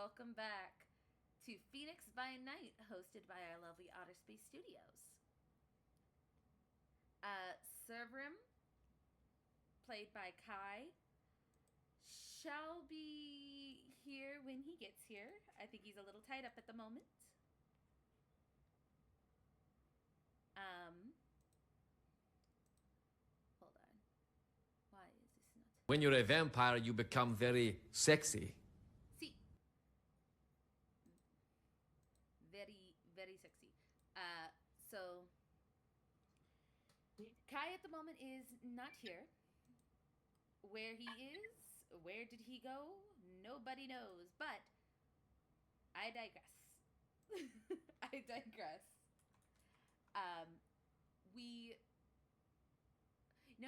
welcome back to Phoenix by Night, hosted by our lovely Outer Space Studios. Servrum, played by Kai, shall be here when he gets here. I think he's a little tied up at the moment. Hold on. Why is this not? When you're a vampire, you become very sexy. See. Very, very sexy. So Kai at the moment is not here. Where he is, where did he go? Nobody knows, but I digress. I digress.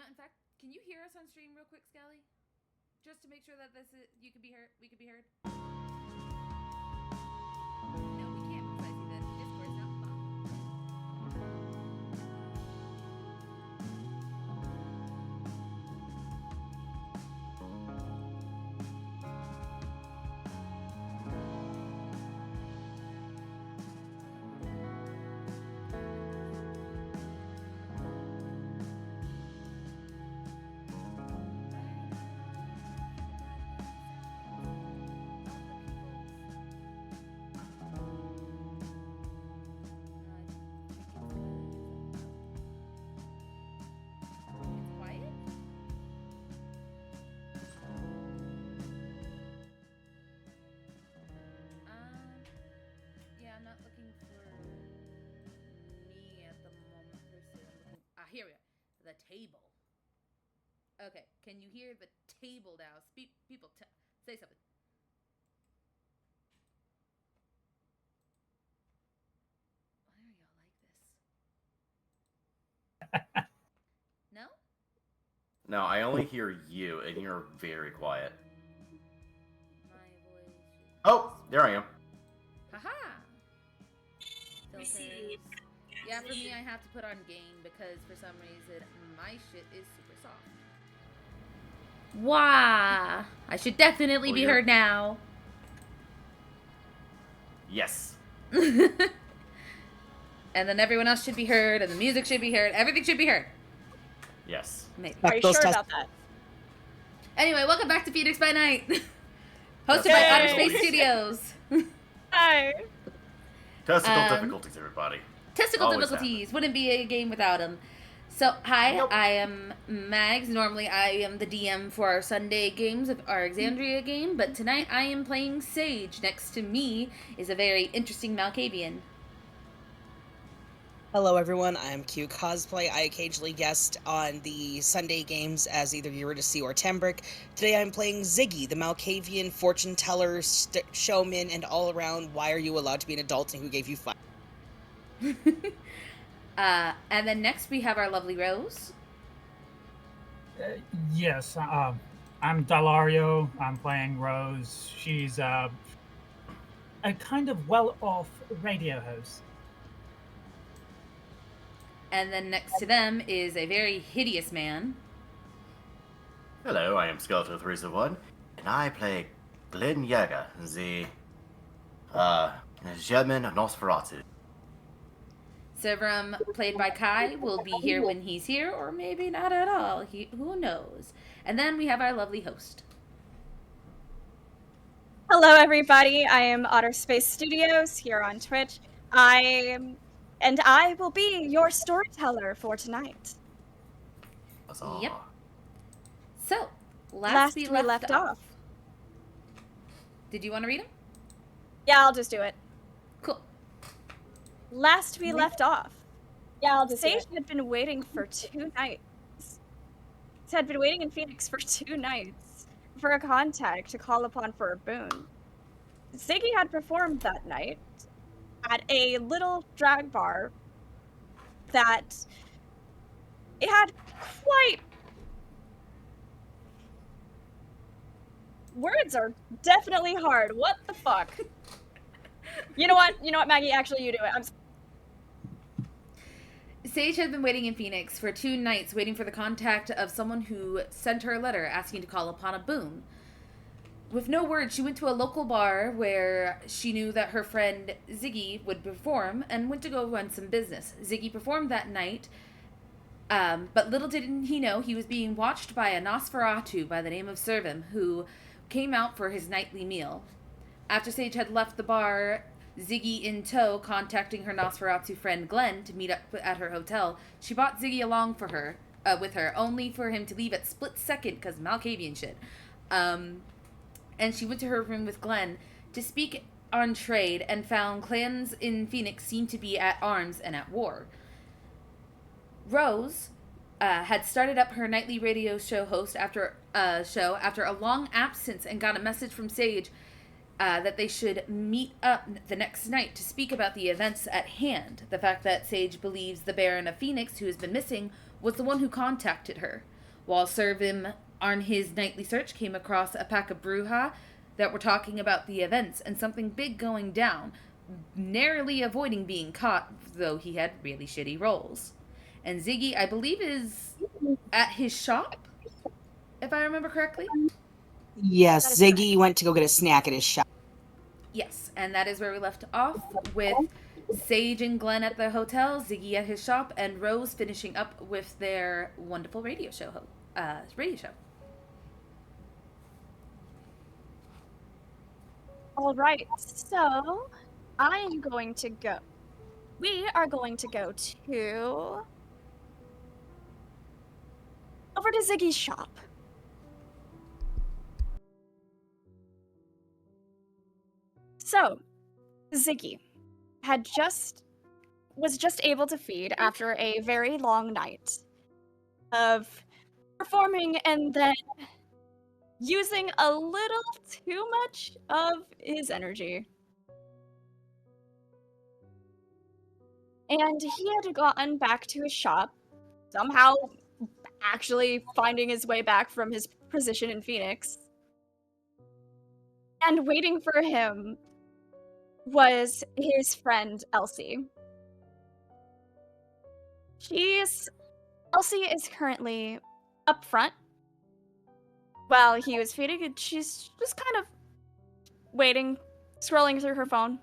In fact, can you hear us on stream real quick, Skelly? Just to make sure that we could be heard. No, we can't because I see that Discord's not fun. Here we are. The table. Okay, can you hear the table now? People, say something. Why are y'all like this? No? No, I only hear you, and you're very quiet. My voice. Oh, there I am. Haha. Filters. Yeah, for me, I have to put on gain because for some reason my shit is super soft. Wow! I should definitely be heard now. Yes. And then everyone else should be heard, and the music should be heard. Everything should be heard. Yes. Maybe. Are you sure about that? Anyway, welcome back to Phoenix by Night, hosted by Outer Space Studios. Hi. Testicle difficulties, everybody. Testicle Always difficulties. Wouldn't be a game without them. So, hi, nope. I am Mags. Normally, I am the DM for our Sunday games of our Exandria game, but tonight I am playing Sage. Next to me is a very interesting Malkavian. Hello, everyone. I'm Qcosplay. I occasionally guest on the Sunday games as either Eurydice or Tembrick. Today I'm playing Ziggy, the Malkavian fortune teller, showman, and all-around why are you allowed to be an adult and who gave you fire. And then next we have our lovely Rose. Yes, I'm Daliaryo. I'm playing Rose. She's a kind of well-off radio host. And then next to them is a very hideous man. Hello, I am Skeletor301, and I play Glen Jerger, the German Nosferatu. Servrum, played by Kai, will be here when he's here, or maybe not at all. Who knows? And then we have our lovely host. Hello, everybody. I am Outer Space Studios here on Twitch. I will be your storyteller for tonight. Yep. So, last we left off. Did you want to read them? Yeah, I'll just do it. Cool. Last we left off. Yeah, I'll just Sage had been waiting for 2 nights. Had been waiting in Phoenix for 2 nights for a contact to call upon for a boon. Ziggy had performed that night at a little drag bar that it had quite... Words are definitely hard. What the fuck? You know what, Maggie? Actually, you do it. Sage had been waiting in Phoenix for 2 nights, waiting for the contact of someone who sent her a letter asking to call upon a boon. With no word, she went to a local bar where she knew that her friend Ziggy would perform and went to go run some business. Ziggy performed that night, but little did he know he was being watched by a Nosferatu by the name of Servrum, who came out for his nightly meal. After Sage had left the bar, Ziggy in tow, contacting her Nosferatu friend Glen to meet up at her hotel, she brought Ziggy along with her, only for him to leave at split second because Malkavian shit. And she went to her room with Glen to speak on trade and found clans in Phoenix seemed to be at arms and at war. Rose had started up her nightly radio show host after a long absence and got a message from Sage that they should meet up the next night to speak about the events at hand. The fact that Sage believes the Baron of Phoenix, who has been missing, was the one who contacted her. While Servrum, on his nightly search, came across a pack of Bruja that were talking about the events and something big going down, narrowly avoiding being caught, though he had really shitty rolls. And Ziggy, I believe, is at his shop, if I remember correctly. Yes, Ziggy went to go get a snack at his shop. Yes, and that is where we left off, with Sage and Glen at the hotel, Ziggy at his shop, and Rose finishing up with their wonderful radio show. All right, so I am going to go. We are going to go over to Ziggy's shop. So, Ziggy was just able to feed after a very long night of performing and then using a little too much of his energy. And he had gotten back to his shop, somehow actually finding his way back from his position in Phoenix. And waiting for him was his friend Elsie. Elsie is currently up front while he was feeding, and she's just kind of waiting, scrolling through her phone.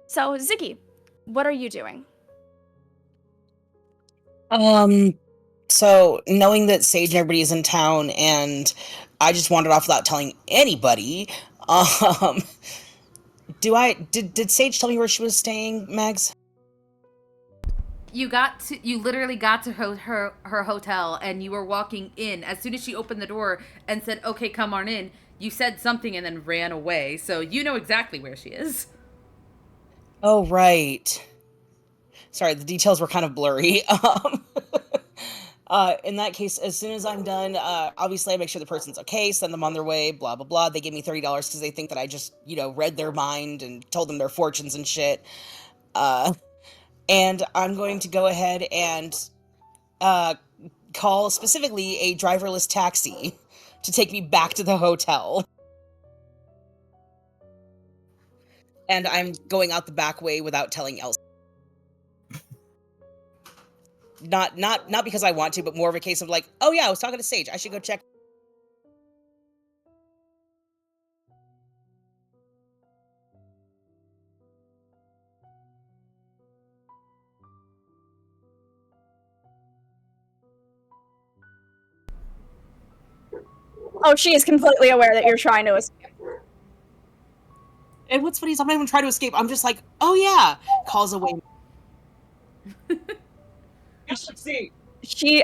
So, Ziggy, what are you doing? So knowing that Sage and everybody is in town, and I just wandered off without telling anybody, did Sage tell me where she was staying, Mags? You literally got to her hotel, and you were walking in. As soon as she opened the door and said, "Okay, come on in," you said something and then ran away. So you know exactly where she is. Oh, right. Sorry, the details were kind of blurry. In that case, as soon as I'm done, obviously I make sure the person's okay, send them on their way, blah, blah, blah. They give me $30 because they think that I just, read their mind and told them their fortunes and shit. And I'm going to go ahead and call specifically a driverless taxi to take me back to the hotel. And I'm going out the back way without telling Elsie. Not because I want to, but more of a case of like, oh yeah, I was talking to Sage. I should go check. Oh, she is completely aware that you're trying to escape. And what's funny is I'm not even trying to escape. I'm just like, oh yeah, calls away. She,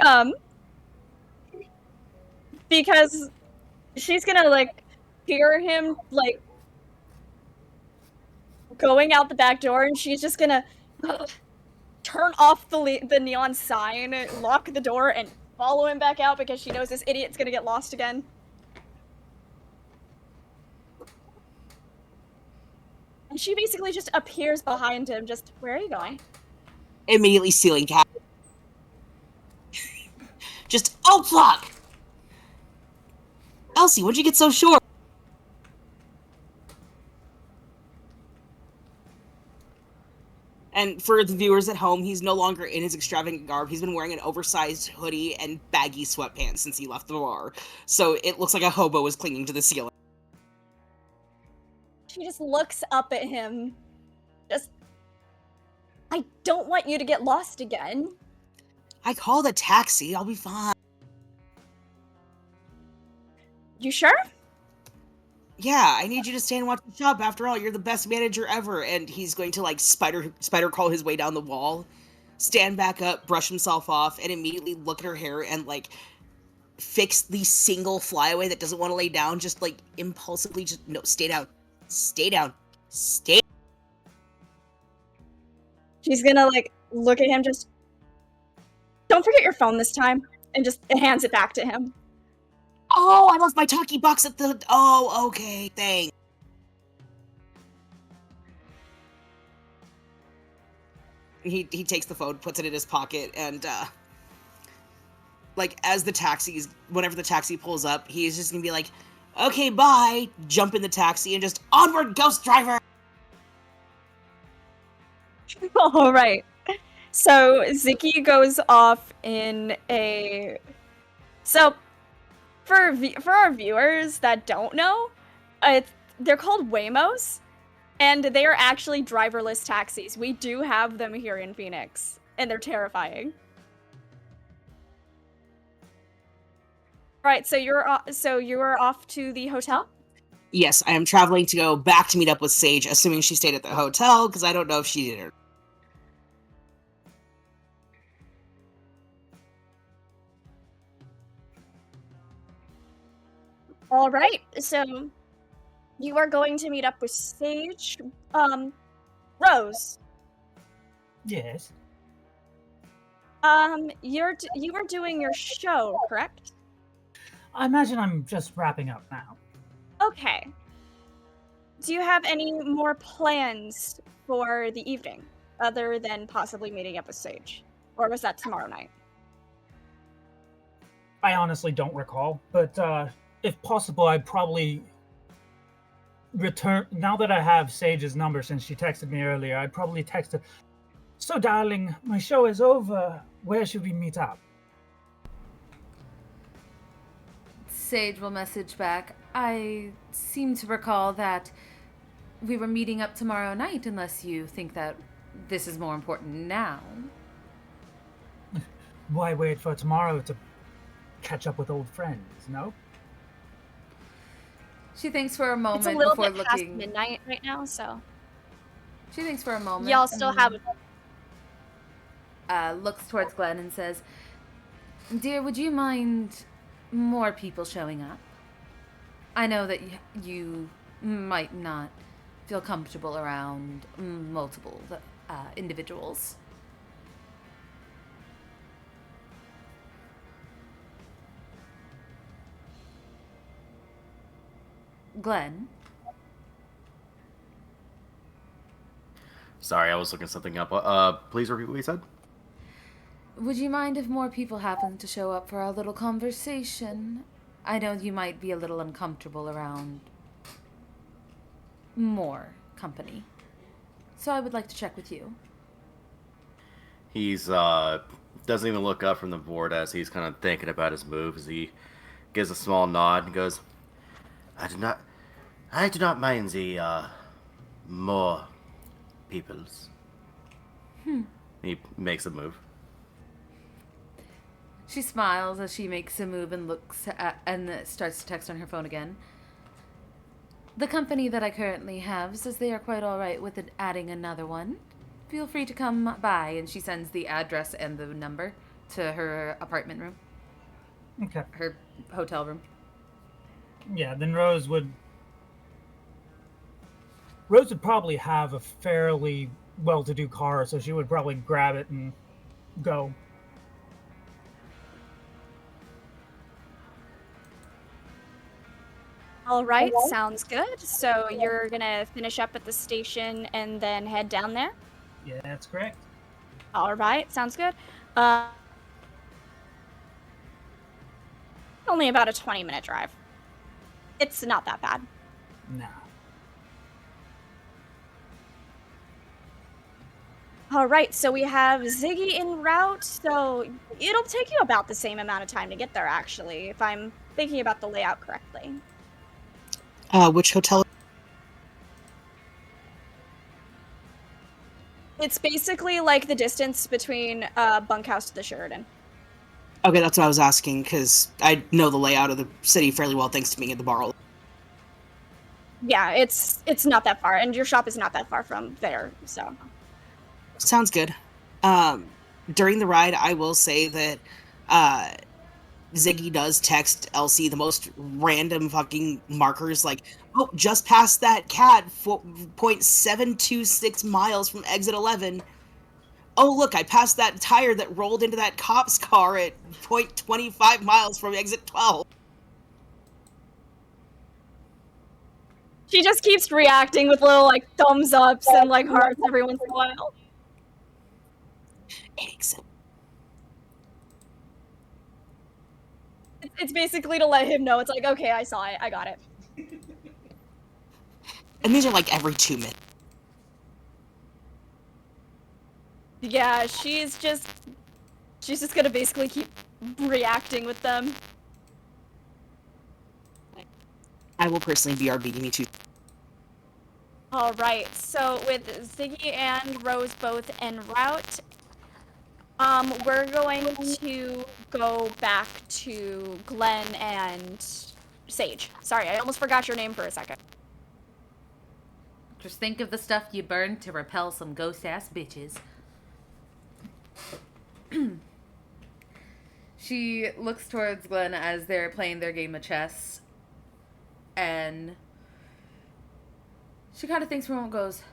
because she's gonna, hear him, going out the back door, and she's just gonna turn off the neon sign, lock the door, and follow him back out because she knows this idiot's gonna get lost again. And she basically just appears behind him, just, where are you going? Immediately stealing cat. Just, oh fuck! Elsie, what'd you get so short? And for the viewers at home, he's no longer in his extravagant garb. He's been wearing an oversized hoodie and baggy sweatpants since he left the bar. So it looks like a hobo is clinging to the ceiling. She just looks up at him. I don't want you to get lost again. I called a taxi. I'll be fine. You sure? Yeah, I need you to stay and watch the shop. After all, you're the best manager ever. And he's going to, like, spider crawl his way down the wall, stand back up, brush himself off, and immediately look at her hair and, like, fix the single flyaway that doesn't want to lay down, just, like, impulsively just, no, stay down. Stay down. Stay. She's gonna, like, look at him, just, don't forget your phone this time, and just hands it back to him. Oh, I left my talkie box at the... Oh, okay, thanks. He takes the phone, puts it in his pocket, and, like, as the taxi's... Whenever the taxi pulls up, he's just gonna be like, okay, bye, jump in the taxi, and just, onward, ghost driver! Alright. So, Ziggy goes off in a... So... For our viewers that don't know, they're called Waymos, and they are actually driverless taxis. We do have them here in Phoenix, and they're terrifying. All right, so you are off to the hotel? Yes, I am traveling to go back to meet up with Sage, assuming she stayed at the hotel, because I don't know if she did or... All right, so you are going to meet up with Sage. Rose. Yes. You were doing your show, correct? I imagine I'm just wrapping up now. Okay. Do you have any more plans for the evening, other than possibly meeting up with Sage? Or was that tomorrow night? I honestly don't recall, but if possible, I'd probably return... Now that I have Sage's number since she texted me earlier, I'd probably text her, so darling, my show is over. Where should we meet up? Sage will message back, I seem to recall that we were meeting up tomorrow night, unless you think that this is more important now. Why wait for tomorrow to catch up with old friends, no? She thinks for a moment It's a little before bit past looking... midnight right now, so... She thinks for a moment. Y'all still have... Looks towards Glen and says, Dear, would you mind more people showing up? I know that you might not feel comfortable around multiple individuals. Glen? Sorry, I was looking something up. Please repeat what you said. Would you mind if more people happen to show up for our little conversation? I know you might be a little uncomfortable around more company. So I would like to check with you. He's, doesn't even look up from the board as he's kind of thinking about his moves. He gives a small nod and goes, I do not mind the, more peoples. He makes a move. She smiles as she makes a move and looks at, and starts to text on her phone again. The company that I currently have says they are quite all right with adding another one. Feel free to come by, and she sends the address and the number to her apartment room. Okay. Her hotel room. Yeah, then Rose would probably have a fairly well-to-do car, so she would probably grab it and go. All right, sounds good. So you're gonna finish up at the station and then head down there? Yeah, that's correct. All right, sounds good. Only about a 20-minute drive. It's not that bad. No. All right, so we have Ziggy en route, so it'll take you about the same amount of time to get there, actually, if I'm thinking about the layout correctly. Which hotel? It's basically like the distance between Bunkhouse to the Sheridan. Okay, that's what I was asking, because I know the layout of the city fairly well thanks to being at the bar. Yeah, it's not that far, and your shop is not that far from there, so. Sounds good. During the ride, I will say that Ziggy does text Elsie the most random fucking markers, like, oh, just past that cat, 0.726 miles from exit 11. Oh, look, I passed that tire that rolled into that cop's car at 0.25 miles from exit 12. She just keeps reacting with little, like, thumbs ups and, like, hearts every once in a while. Exit. It's basically to let him know. It's like, okay, I saw it. I got it. And these are, like, every 2 minutes. Yeah, she's just gonna basically keep reacting with them. I will personally BRB me too. Alright, so with Ziggy and Rose both en route, we're going to go back to Glen and Sage. Sorry, I almost forgot your name for a second. Just think of the stuff you burned to repel some ghost-ass bitches. She looks towards Glen as they're playing their game of chess. And she kind of thinks for a moment, goes,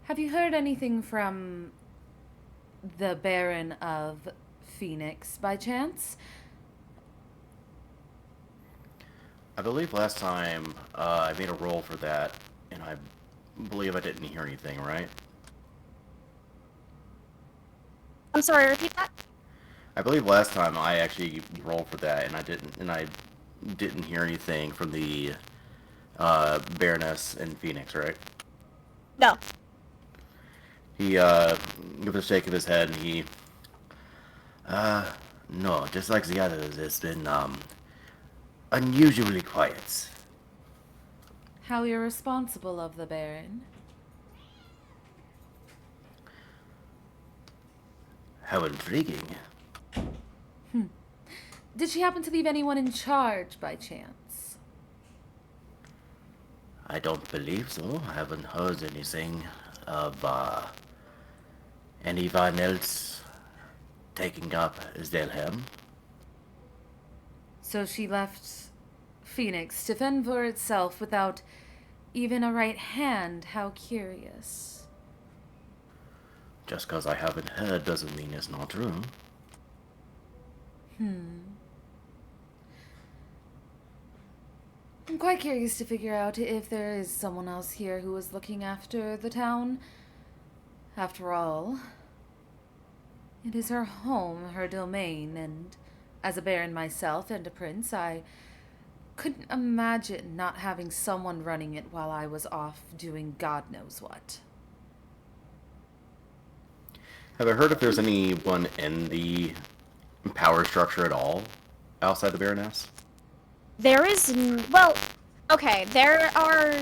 have you heard anything from the Baron of Phoenix by chance? I believe last time I made a roll for that, and I believe I didn't hear anything, right? I'm sorry, repeat that? I believe last time I actually rolled for that, and I didn't hear anything from the Baroness in Phoenix, right? No. He gives a shake of his head, and he, no, just like the others, it's been unusually quiet. How irresponsible of the Baron. How intriguing. Did she happen to leave anyone in charge by chance? I don't believe so. I haven't heard anything of anyone else taking up Zelhem. So she left Phoenix to fend for itself without even a right hand. How curious. Just because I haven't heard doesn't mean it's not true. I'm quite curious to figure out if there is someone else here who is looking after the town. After all, it is her home, her domain, and as a baron myself and a prince, I couldn't imagine not having someone running it while I was off doing God knows what. Have I heard if there's anyone in the power structure at all outside the Baroness? There is, well, okay, there are,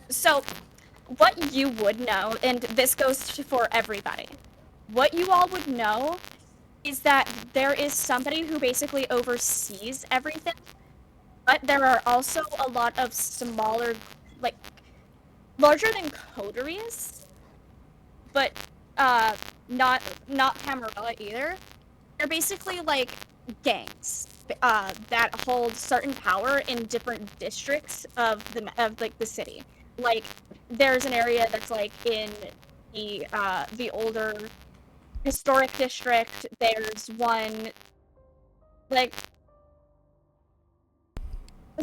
so what you would know, and this goes for everybody, what you all would know is that there is somebody who basically oversees everything, but there are also a lot of smaller, like, larger than coteries, but not Camarilla either. They're basically like gangs that hold certain power in different districts of the city. Like there's an area that's like in the older historic district. There's one like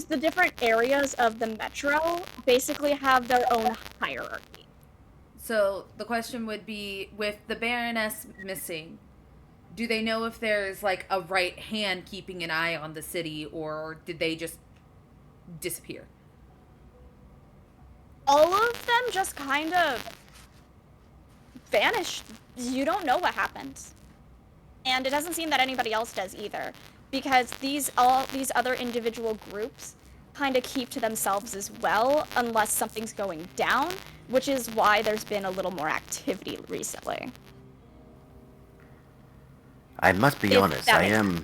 the different areas of the metro basically have their own hierarchy. So the question would be, with the Baroness missing, do they know if there's like a right hand keeping an eye on the city, or did they just disappear? All of them just kind of vanished. You don't know what happened. And it doesn't seem that anybody else does either, because all these other individual groups kind of keep to themselves as well, unless something's going down, which is why there's been a little more activity recently. I must be honest, I am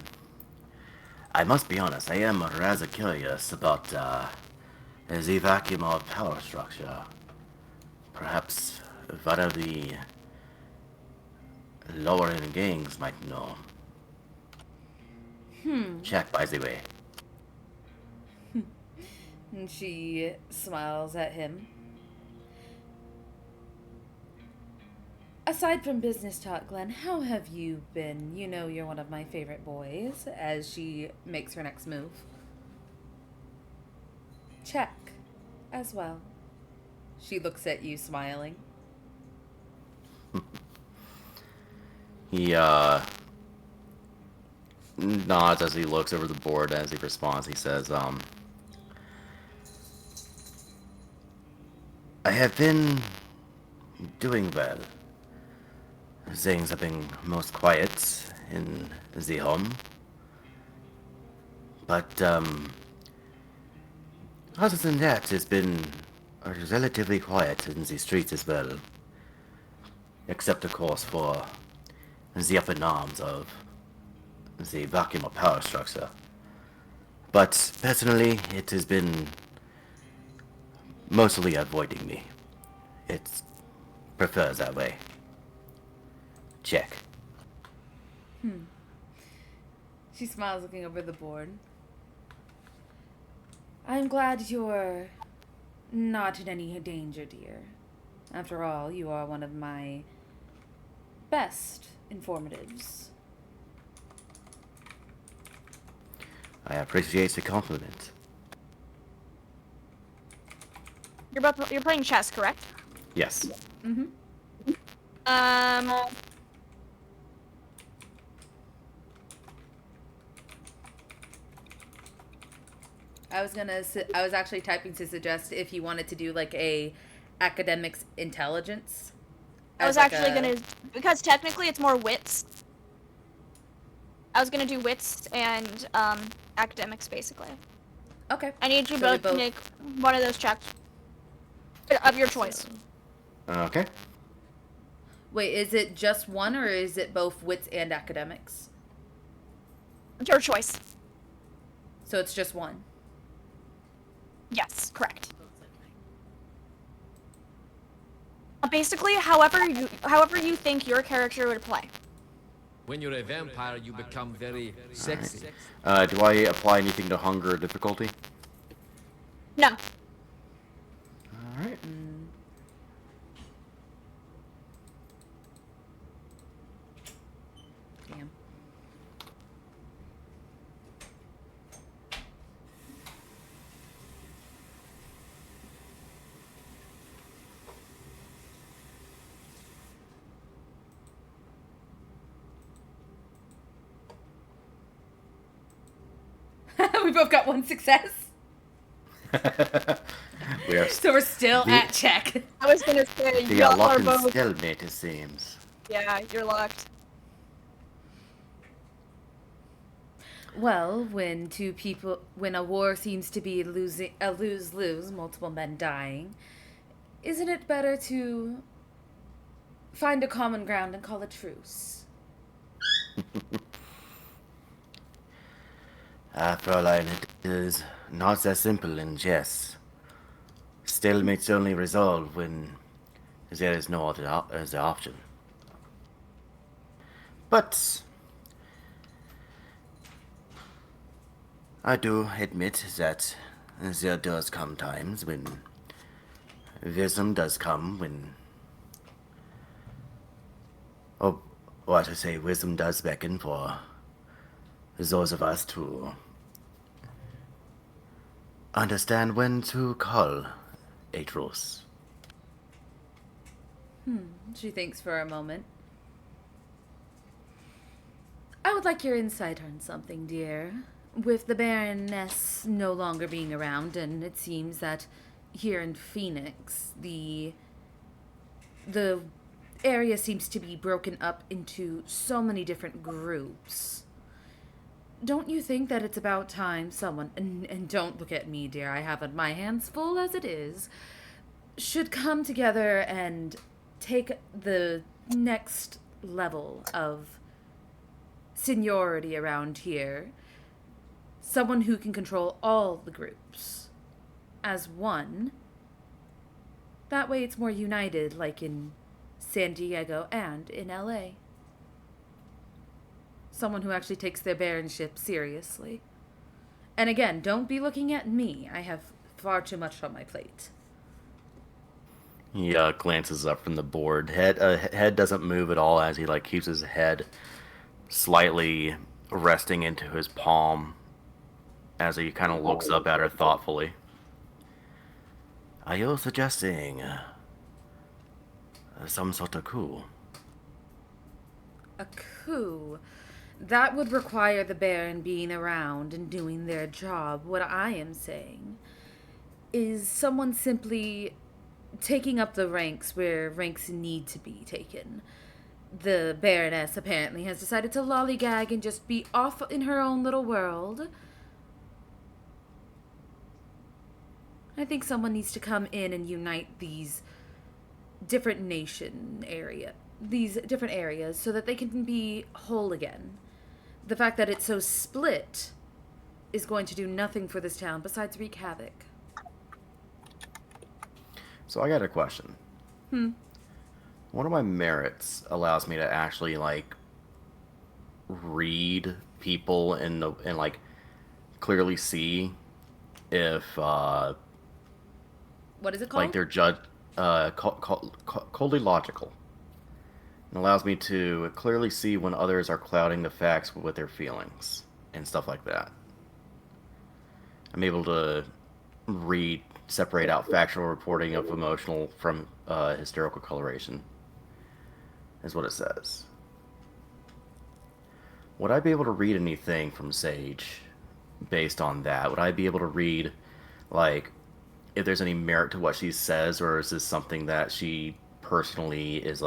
rather curious about the vacuum of power structure. Perhaps one of the lower end gangs might know. Check, by the way. And she smiles at him. Aside from business talk, Glen, how have you been? You know you're one of my favorite boys, as she makes her next move. Check, as well. She looks at you, smiling. He nods as he looks over the board. As he responds, he says, I have been doing well. Things have been most quiet in the home. But, other than that, it's been relatively quiet in the streets as well. Except, of course, for the up and arms of the vacuum of power structure. But, personally, it has been mostly avoiding me. It prefers that way. Check. She smiles, looking over the board. I'm glad you're not in any danger, dear. After all, you are one of my best informatives. I appreciate the compliment. You're playing chess, correct? Yes. Mm-hmm. I was actually typing to suggest if you wanted to do like a academics intelligence. I was actually gonna, because technically it's more wits. I was gonna do wits and academics basically. Okay. I need you So both to make one of those checks of your choice. Okay. Wait, is it just one or is it both wits and academics? Your choice. So it's just one. Yes, correct. Basically, however you think your character would play. When you're a vampire, you become very sexy. Do I apply anything to hunger or difficulty? No. Alright. Damn. We both got one success. So we're still at check. I was gonna say, The y'all lock are and both. stalemate, it seems. Yeah, you're locked. Well, when a war seems to be a lose-lose, multiple men dying, isn't it better to find a common ground and call a truce? Fräulein, it is not as simple in chess. Stalemates only resolve when there is no other option. But I do admit that there does come times when wisdom does come when... Oh, what to say, wisdom does beckon for those of us to understand when to call a truce. She thinks for a moment. I would like your insight on something, dear. With the Baroness no longer being around, and it seems that here in Phoenix, the area seems to be broken up into so many different groups. Don't you think that it's about time someone, and don't look at me, dear, I have my hands full as it is, should come together and take the next level of seniority around here? Someone who can control all the groups as one. That way it's more united, like in San Diego and in LA. Someone who actually takes their baronship seriously. And again, don't be looking at me. I have far too much on my plate. He glances up from the board. Head doesn't move at all as he keeps his head slightly resting into his palm as he kind of looks up at her thoughtfully. Are you suggesting some sort of coup? A coup? That would require the Baron being around and doing their job. What I am saying is someone simply taking up the ranks where ranks need to be taken. The Baroness apparently has decided to lollygag and just be off in her own little world. I think someone needs to come in and unite these different these different areas so that they can be whole again. The fact that it's so split is going to do nothing for this town besides wreak havoc. So I got a question. One of my merits allows me to actually read people and clearly see if what is it called? they're coldly logical. It allows me to clearly see when others are clouding the facts with their feelings and stuff like that. I'm able to separate out factual reporting of emotional from hysterical coloration, is what it says. Would I be able to read anything from Sage based on that? Would I be able to read, if there's any merit to what she says, or is this something that she personally is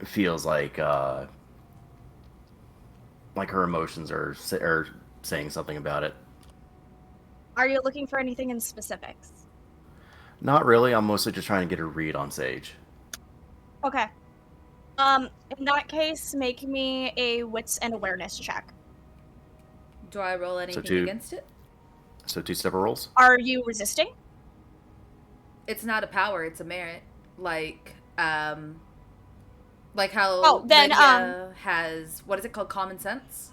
feels like her emotions are saying something about it? Are you looking for anything in specifics? Not really. I'm mostly just trying to get a read on Sage. Okay. In that case, make me a wits and awareness check. Do I roll anything against it? So 2 separate rolls? Are you resisting? It's not a power, it's a merit. Like how Lydia has, what is it called, common sense?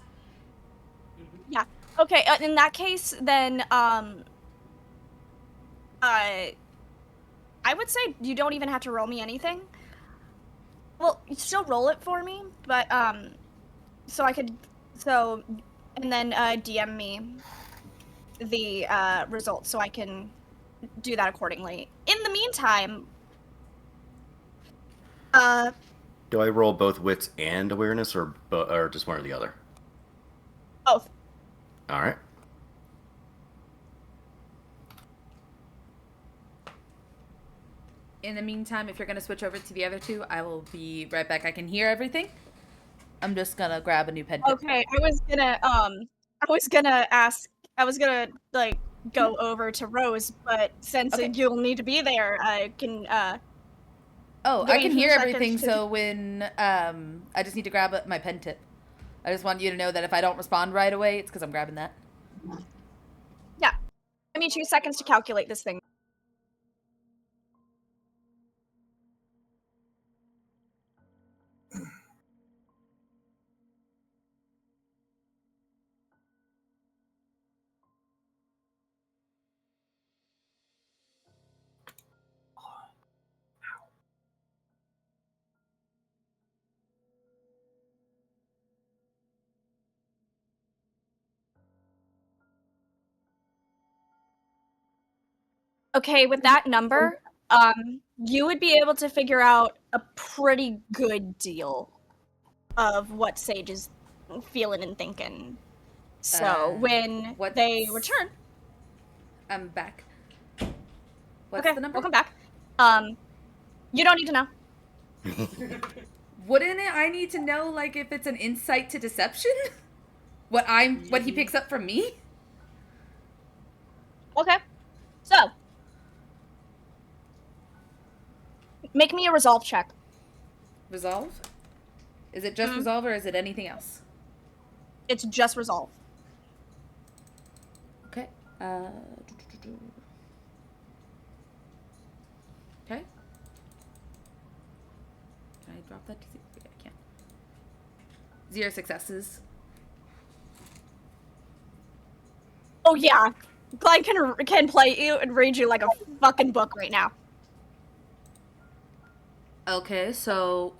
Yeah. Okay, in that case, then, I would say you don't even have to roll me anything. Well, you still roll it for me, but, and then, DM me the, results so I can do that accordingly. In the meantime, do I roll both wits and awareness, or just one or the other? Both. All right. In the meantime, if you're going to switch over to the other two, I will be right back. I can hear everything. I'm just going to grab a new pen. Okay, I was gonna go over to Rose, but since you'll need to be there, I can, I can hear everything, so when, I just need to grab my pen tip. I just want you to know that if I don't respond right away, it's because I'm grabbing that. Yeah. Give me 2 seconds to calculate this thing. Okay, with that number, you would be able to figure out a pretty good deal of what Sage is feeling and thinking. So when they return, I'm back. What's okay, the number? Welcome back. You don't need to know. Wouldn't it? I need to know, like, if it's an insight to deception? What he picks up from me? Okay. So, make me a resolve check. Resolve? Is it just resolve or is it anything else? It's just resolve. Okay. Okay. Can I drop that to 0? I can't. 0 successes. Oh yeah, Glen can play you and read you like a fucking book right now. Okay, so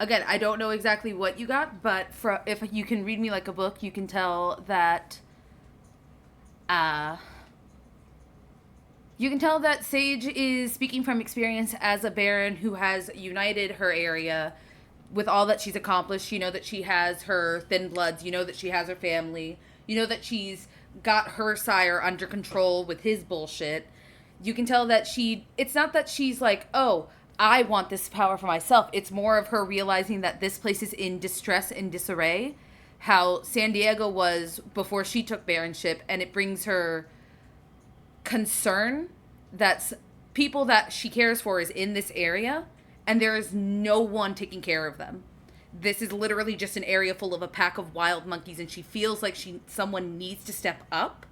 again, I don't know exactly what you got, but if you can read me like a book, you can tell that Sage is speaking from experience as a baron who has united her area with all that she's accomplished. You know that she has her thin bloods, you know that she has her family, you know that she's got her sire under control with his bullshit. You can tell that it's not that she's like, oh, I want this power for myself. It's more of her realizing that this place is in distress and disarray. How San Diego was before she took baronship, and it brings her concern that people that she cares for is in this area, and there is no one taking care of them. This is literally just an area full of a pack of wild monkeys, and she feels like someone needs to step up,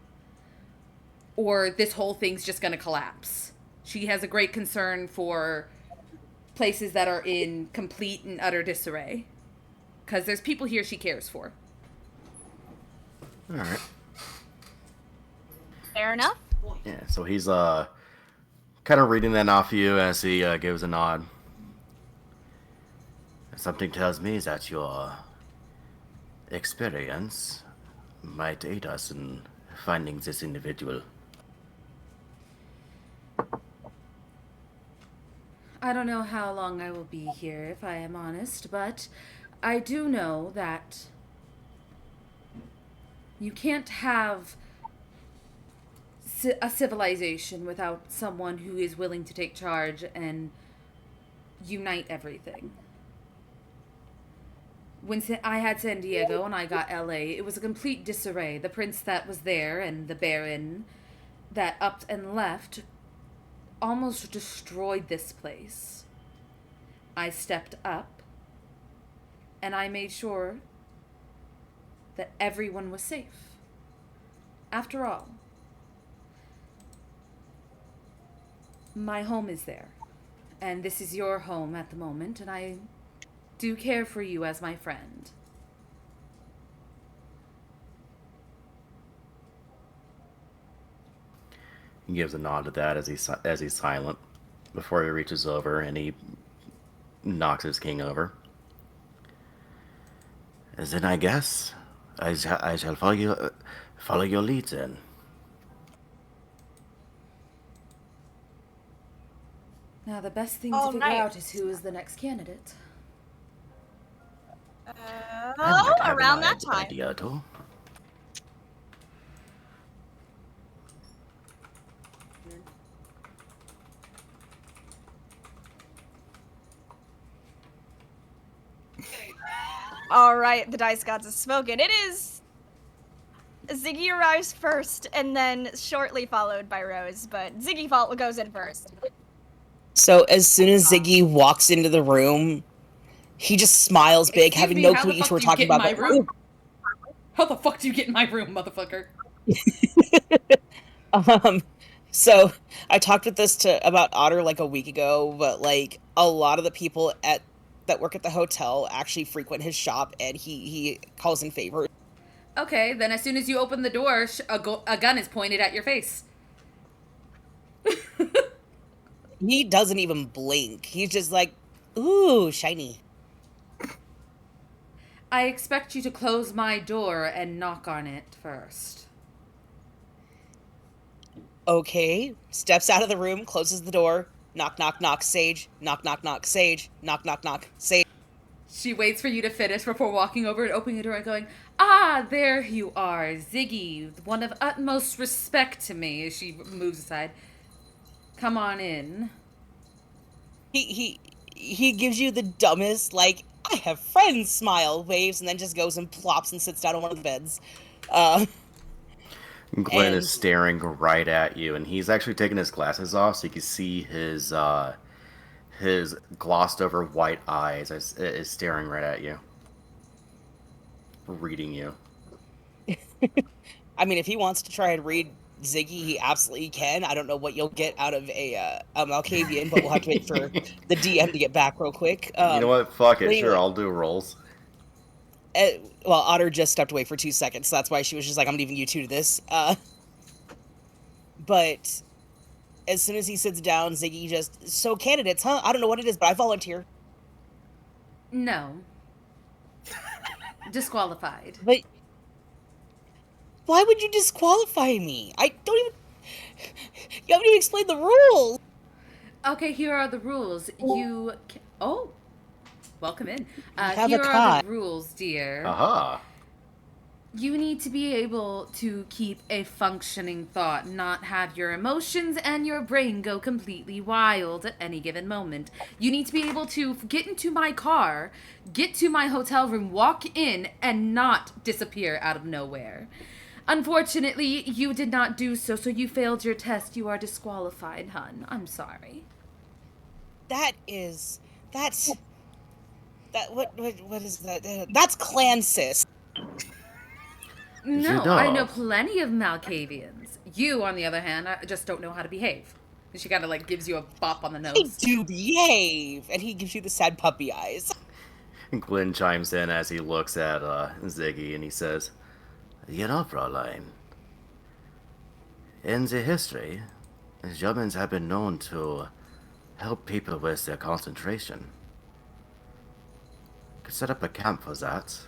or this whole thing's just going to collapse. She has a great concern for places that are in complete and utter disarray, because there's people here she cares for. All right. Fair enough. Yeah, so he's kind of reading that off you as he gives a nod. Something tells me that your experience might aid us in finding this individual. I don't know how long I will be here, if I am honest, but I do know that you can't have a civilization without someone who is willing to take charge and unite everything. When I had San Diego and I got LA, it was a complete disarray. The prince that was there and the baron that upped and left almost destroyed this place. I stepped up and I made sure that everyone was safe. After all, my home is there, and this is your home at the moment, and I do care for you as my friend. He gives a nod to that as he's silent before he reaches over and he knocks his king over. Then I guess I shall follow your lead then. Now the best thing to figure out is who is the next candidate. Around that time. Idea, too. All right, the dice gods are smoking. It is Ziggy arrives first, and then shortly followed by Rose. But Ziggy goes in first. So as soon as Ziggy walks into the room, he just smiles big, having no clue what we're talking about. How the fuck do you get in my room, motherfucker? So I talked with this about Otter like a week ago, but like a lot of the people that work at the hotel actually frequent his shop, and he calls in favors. Okay, then as soon as you open the door, a gun is pointed at your face. He doesn't even blink. He's just like, ooh, shiny. I expect you to close my door and knock on it first. Okay. Steps out of the room, closes the door. Knock, knock, knock, Sage. Knock, knock, knock, Sage. Knock, knock, knock, Sage. She waits for you to finish before walking over and opening the door and going, "Ah, there you are, Ziggy, one of utmost respect to me," as she moves aside. "Come on in." He he gives you the dumbest, like, I have friends smile, waves, and then just goes and plops and sits down on one of the beds. Glen is staring right at you, and he's actually taking his glasses off so you can see his glossed over white eyes is staring right at you. Reading you. I mean, if he wants to try and read Ziggy, he absolutely can. I don't know what you'll get out of a Malkavian, but we'll have to wait for the DM to get back real quick. You know what? Fuck it. Anyway, sure, I'll do rolls. Well, Otter just stepped away for 2 seconds, so that's why she was just like, I'm leaving you two to this. But as soon as he sits down, Ziggy just, so candidates, huh? I don't know what it is, but I volunteer. No. Disqualified. But why would you disqualify me? I don't even... You haven't even explained the rules! Okay, here are the rules. You... Oh! Welcome in. Have here a are the rules, dear. Aha. You need to be able to keep a functioning thought, not have your emotions and your brain go completely wild at any given moment. You need to be able to get into my car, get to my hotel room, walk in, and not disappear out of nowhere. Unfortunately, you did not do so, so you failed your test. You are disqualified, hun. I'm sorry. What is that? That's clan sis. No, I know plenty of Malkavians. You, on the other hand, I just don't know how to behave. She kind of like gives you a bop on the nose. I do behave, and he gives you the sad puppy eyes. Glen chimes in as he looks at Ziggy and he says, "You know, Fräulein, in the history, Germans have been known to help people with their concentration. Could set up a camp for that."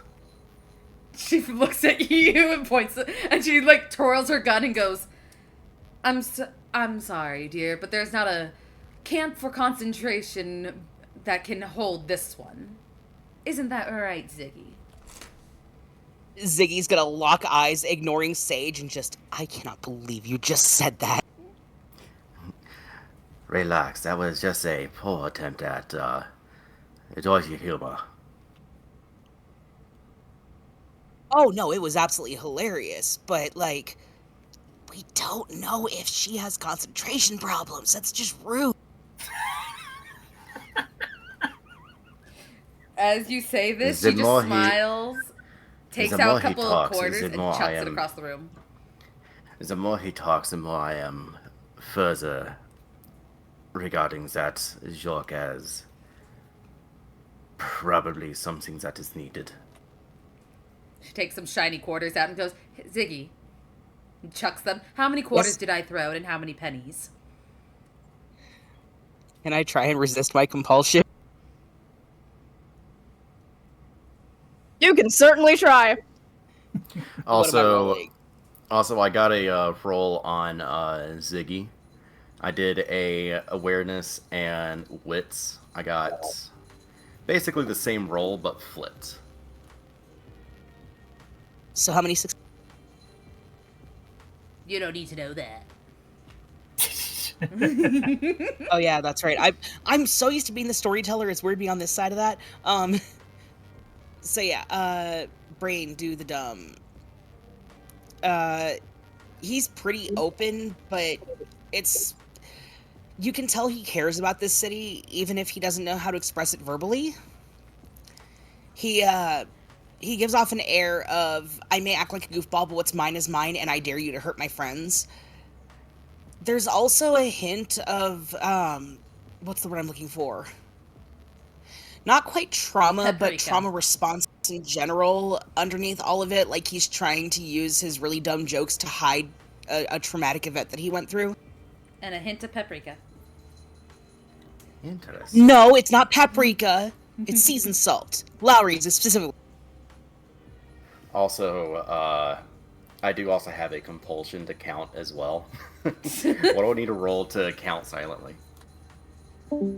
She looks at you and points, and she like twirls her gun and goes, I'm sorry, dear, but there's not a camp for concentration that can hold this one. Isn't that right, Ziggy?" Ziggy's gonna lock eyes, ignoring Sage, and just, I cannot believe you just said that. Relax, that was just a poor attempt at dirty humor. Oh, no, it was absolutely hilarious, but, like, we don't know if she has concentration problems. That's just rude. As you say this, she just smiles, takes out a couple of quarters, and chucks it across the room. The more he talks, the more I am further regarding that joke as probably something that is needed. She takes some shiny quarters out and goes, "Ziggy," and chucks them. "How many quarters did I throw out and how many pennies?" Can I try and resist my compulsion? You can certainly try. Also, I got a roll on Ziggy. I did a awareness and wits. I got basically the same roll but flipped. So how many six? You don't need to know that. Oh yeah, that's right. I'm so used to being the storyteller. It's weird being on this side of that. So yeah, Brain, do the dumb. He's pretty open, but you can tell he cares about this city, even if he doesn't know how to express it verbally. He gives off an air of, I may act like a goofball, but what's mine is mine, and I dare you to hurt my friends. There's also a hint of, what's the word I'm looking for? Not quite trauma, but trauma response in general underneath all of it. Like he's trying to use his really dumb jokes to hide a traumatic event that he went through. And a hint of paprika. Interesting. No, it's not paprika. It's seasoned salt. Lowry's is specifically. Also, I do also have a compulsion to count as well. What do I need to roll to count silently? Oh.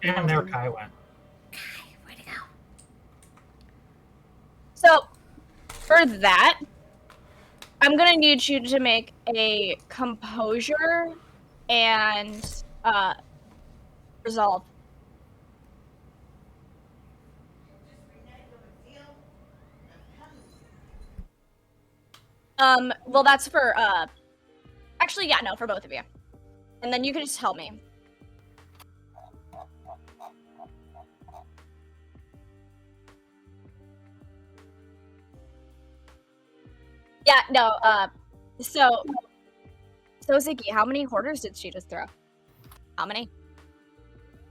And there Kai went. Kai, where'd he go? So, for that, I'm gonna need you to make a composure and Resolve. Well, that's for, actually, yeah, no, for both of you. And then you can just help me. Yeah, no, so Ziggy, how many hoarders did she just throw? How many?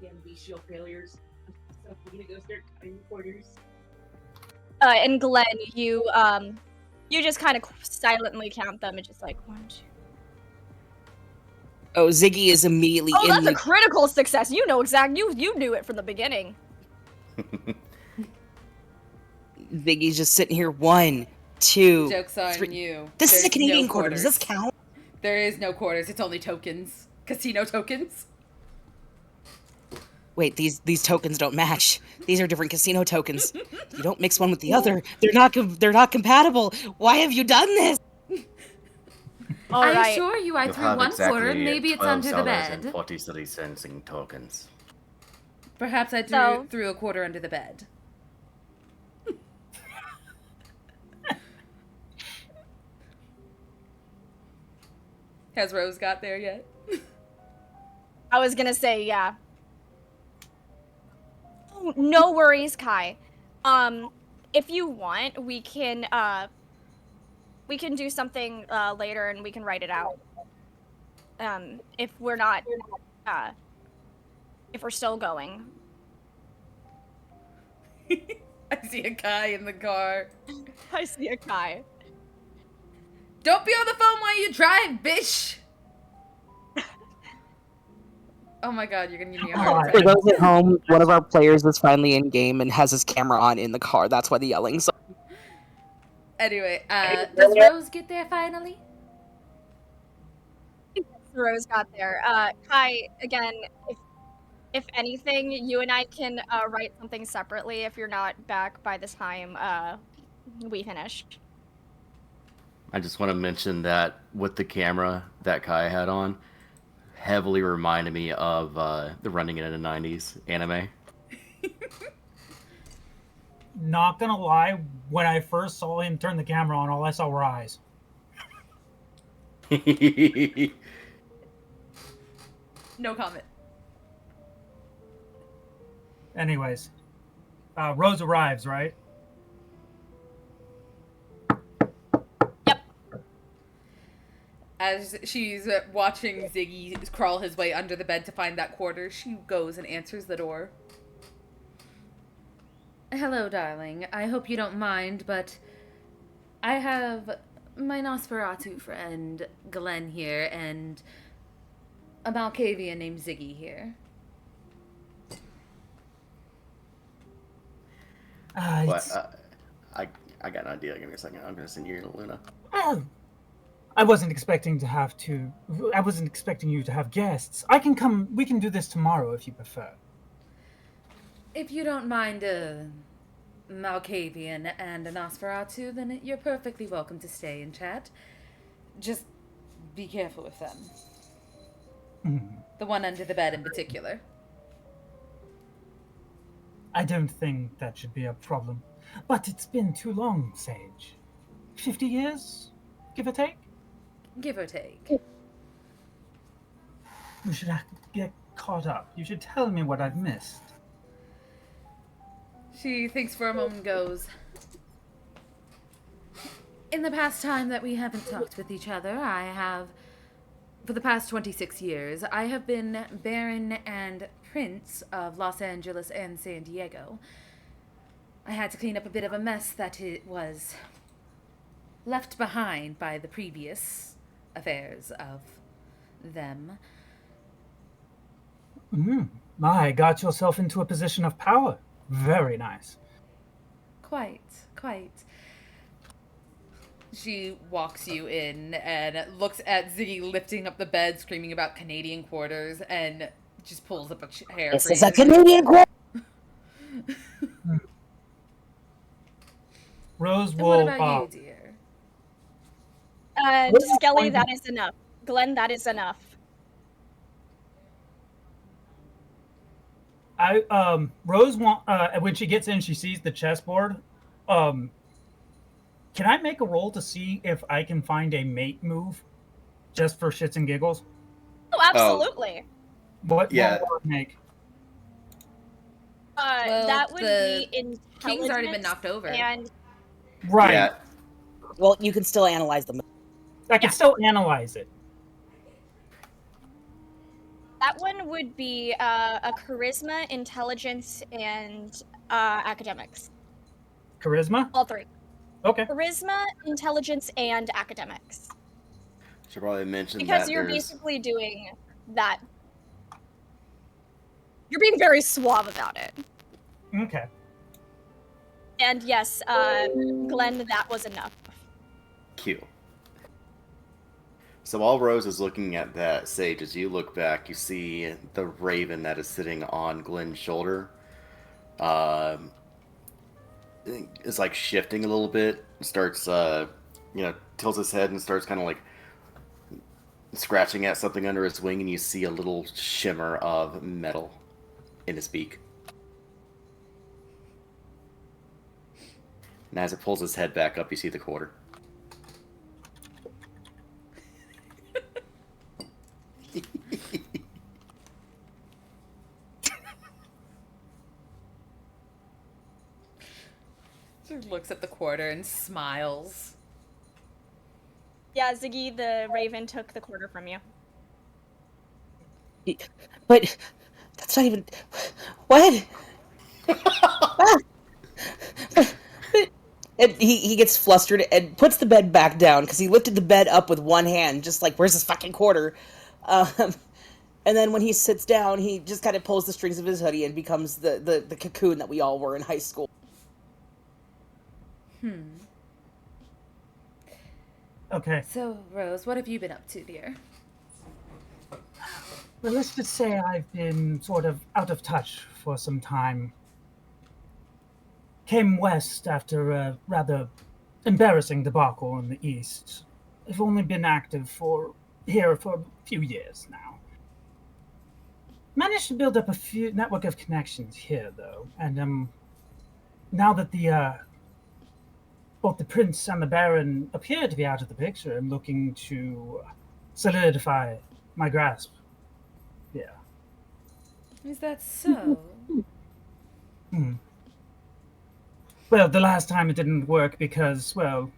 The ambitial failures. So I'm gonna go start cutting hoarders. And Glen, you just kind of silently count them and just like 1, 2. Oh, Ziggy is immediately Oh, that's a critical success. You know exactly. You knew it from the beginning. Ziggy's just sitting here. 1, 2. Joke's on 3. you. This is a There's Canadian no quarter. Does this count? There is no quarters. It's only tokens. Casino tokens. Wait, these tokens don't match. These are different casino tokens. You don't mix one with the other. They're not compatible. Why have you done this? I assure you, I You threw have one exactly quarter. Maybe it's under the bed. $12.40 in tokens. Perhaps I threw a quarter under the bed. Has Rose got there yet? I was gonna say, yeah. Oh, no worries, Kai. If you want, we can do something later and we can write it out. If we're not, if we're still going. I see a Kai in the car. I see a Kai. Don't be on the phone while you drive, bitch! Oh my god, you're gonna give me a heart For attack. those at home, one of our players is finally in game and has his camera on in the car. That's why the yelling. So Anyway, does Rose get there finally? Rose got there. Kai, again, if anything, you and I can write something separately if you're not back by the time we finish. I just want to mention that with the camera that Kai had on, heavily reminded me of the Running in the 90s anime. Not gonna lie, when I first saw him turn the camera on, all I saw were eyes. No comment. Anyways, Rose arrives, right? Yep. As she's watching Ziggy crawl his way under the bed to find that quarter, she goes and answers the door. Hello, darling. I hope you don't mind, but I have my Nosferatu friend, Glen, here, and a Malkavian named Ziggy here. I got an idea. Give me a second. I'm gonna send you to Luna. I wasn't expecting you to have guests. I can come. We can do this tomorrow if you prefer. If you don't mind a Malkavian and a Nosferatu, then you're perfectly welcome to stay and chat. Just be careful with them. The one under the bed in particular. I don't think that should be a problem. But it's been too long, Sage. 50 years, give or take? Give or take. We should get caught up. You should tell me what I've missed. She thinks for a moment and goes, in the past time that we haven't talked with each other, for the past 26 years, I have been Baron and Prince of Los Angeles and San Diego. I had to clean up a bit of a mess that it was left behind by the previous affairs of them. My, got yourself into a position of power. Very nice. Quite. She walks you in and looks at Ziggy lifting up the bed, screaming about Canadian quarters, and just pulls up a chair. This is a Canadian quarter. Rose And will. what about you, dear? Skelly, that is enough. Glen, that is enough. Rose when she gets in, she sees the chessboard. Can I make a roll to see if I can find a mate move, just for shits and giggles? Oh, absolutely. What Yeah. roll would I make? Well, That would be intelligence. King's already been knocked over. And Right. Yeah. Well, you can still analyze them. I can still analyze it. that one would be a charisma, intelligence, and academics. Charisma? All three. Okay. Charisma, intelligence, and academics. Should probably mention Because that you're there's... basically doing that. You're being very suave about it. Okay. And yes, Glenn, that was enough. Cute. So while Rose is looking at that, Sage, as you look back, you see the raven that is sitting on Glen's shoulder. Is like shifting a little bit. Starts, tilts his head and starts kind of like scratching at something under his wing, and you see a little shimmer of metal in his beak. And as it pulls his head back up, you see the quarter. She looks at the quarter and smiles. Yeah, Ziggy, the raven took the quarter from you. But that's not even... What? And he gets flustered and puts the bed back down because he lifted the bed up with one hand, just like, where's this fucking quarter? And then when he sits down, he just kind of pulls the strings of his hoodie and becomes the cocoon that we all were in high school. Okay. So, Rose, what have you been up to, dear? Well, let's just say I've been sort of out of touch for some time. Came west after a rather embarrassing debacle in the east. I've only been active here for a few years now. Managed to build up a few network of connections here, though, and now that both the prince and the baron appear to be out of the picture, I'm looking to solidify my grasp. Yeah. Is that so? Well, the last time it didn't work because, well,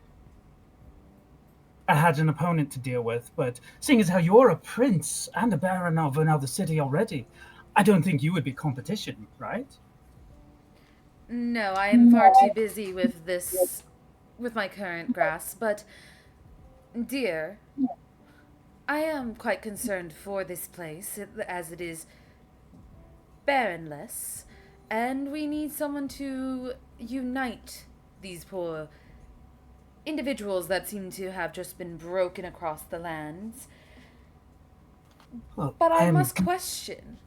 I had an opponent to deal with, but seeing as how you're a prince and a baron of another city already, I don't think you would be competition, right? No, I am far too busy with my current grasp, but, dear, I am quite concerned for this place, as it is baronless, and we need someone to unite these poor individuals that seem to have just been broken across the lands. Well, But I must question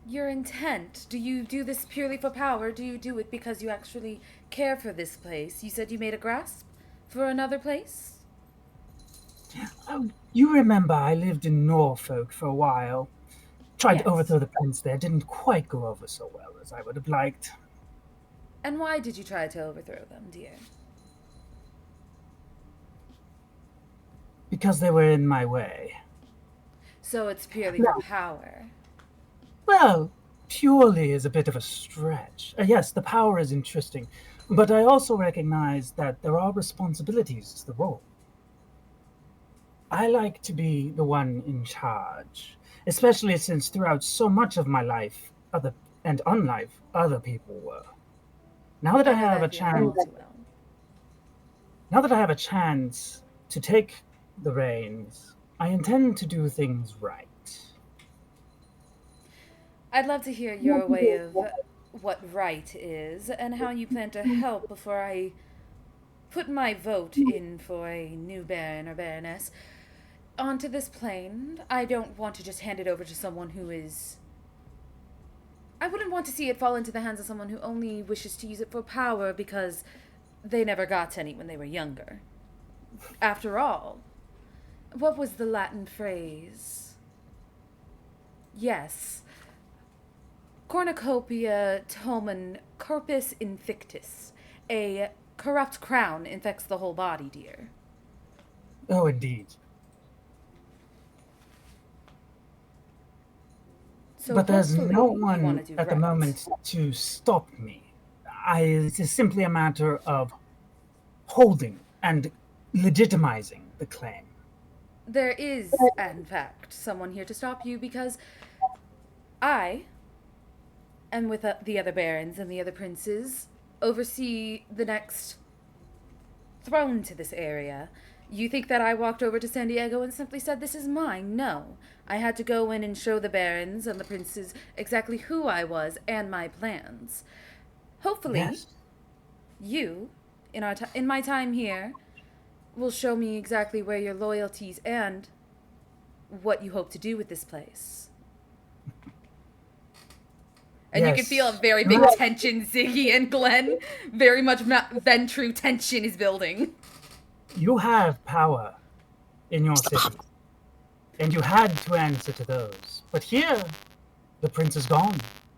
your intent. Do you do this purely for power? Do you do it because you actually care for this place? You said you made a grasp for another place? You remember I lived in Norfolk for a while. Tried to overthrow the prince there. Didn't quite go over so well as I would have liked. And why did you try to overthrow them, dear? Because they were in my way. So it's purely for power. Well, purely is a bit of a stretch. Yes, the power is interesting, but I also recognize that there are responsibilities to the role. I like to be the one in charge, especially since throughout so much of my life, other people were. Now that I have a chance to take the reins, I intend to do things right. I'd love to hear your way of what right is and how you plan to help before I put my vote in for a new baron or baroness onto this plane. I don't want to just hand it over to someone who is... I wouldn't want to see it fall into the hands of someone who only wishes to use it for power because they never got any when they were younger. After all, what was the Latin phrase? Yes, cornucopia tomen corpus infectus. A corrupt crown infects the whole body, dear. Oh, indeed. So But there's hopefully no you one wanna do at the right. moment to stop me. It is simply a matter of holding and legitimizing the claim. There is, in fact, someone here to stop you because I am with the other barons and the other princes, oversee the next throne to this area. You think that I walked over to San Diego and simply said, "This is mine"? No. I had to go in and show the barons and the princes exactly who I was and my plans. Hopefully, Yes. you, in my time here, will show me exactly where your loyalties and what you hope to do with this place. And you can feel a very big tension, Ziggy and Glen. Very much Ventru tension is building. You have power in your city, and you had to answer to those. But here, the prince is gone,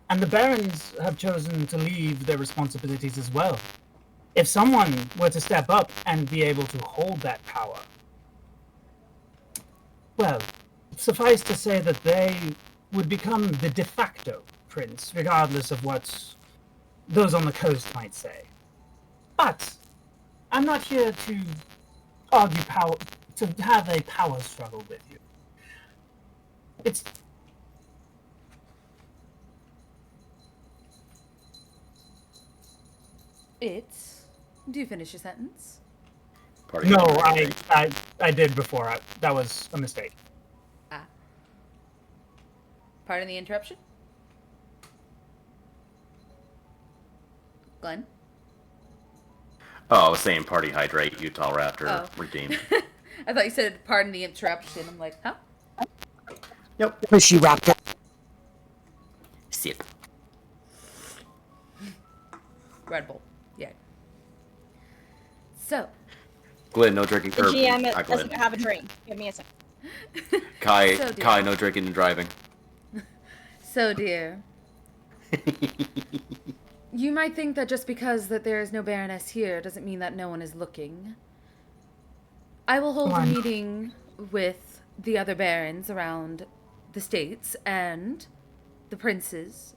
and the barons have chosen to leave their responsibilities as well. If someone were to step up and be able to hold that power, well, suffice to say that they would become the de facto prince, regardless of what those on the coast might say. But I'm not here to argue power, to have a power struggle with you. It's Do you finish your sentence? no, I did before. That was a mistake. Pardon the interruption? Glenn? Oh, I was saying party hydrate, Utah Raptor, redeemed. I thought you said pardon the interruption. I'm like, huh? Yep. She wrapped up. Sit. Red Bull. Yeah. So. Glenn, no drinking. The GM Glenn. doesn't have a drink. Give me a second. Kai, no drinking and driving. So, dear. You might think that just because that there is no Baroness here doesn't mean that no one is looking. I will hold a meeting with the other barons around the states and the princes,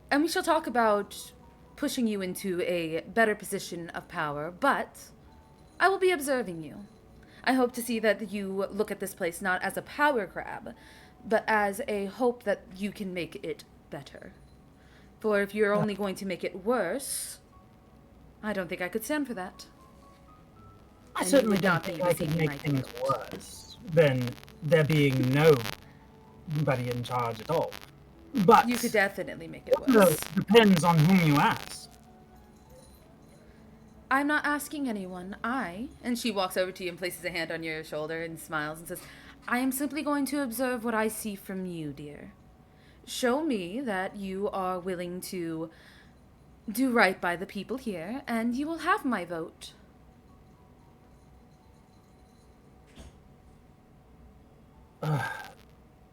and we shall talk about pushing you into a better position of power, but I will be observing you. I hope to see that you look at this place not as a power grab, but as a hope that you can make it better. For if you're only going to make it worse, I don't think I could stand for that. I certainly don't think I could make things worse than there being nobody in charge at all. But you could definitely make it worse. Depends on whom you ask. I'm not asking anyone. And she walks over to you and places a hand on your shoulder and smiles and says, I am simply going to observe what I see from you, dear. Show me that you are willing to do right by the people here, and you will have my vote.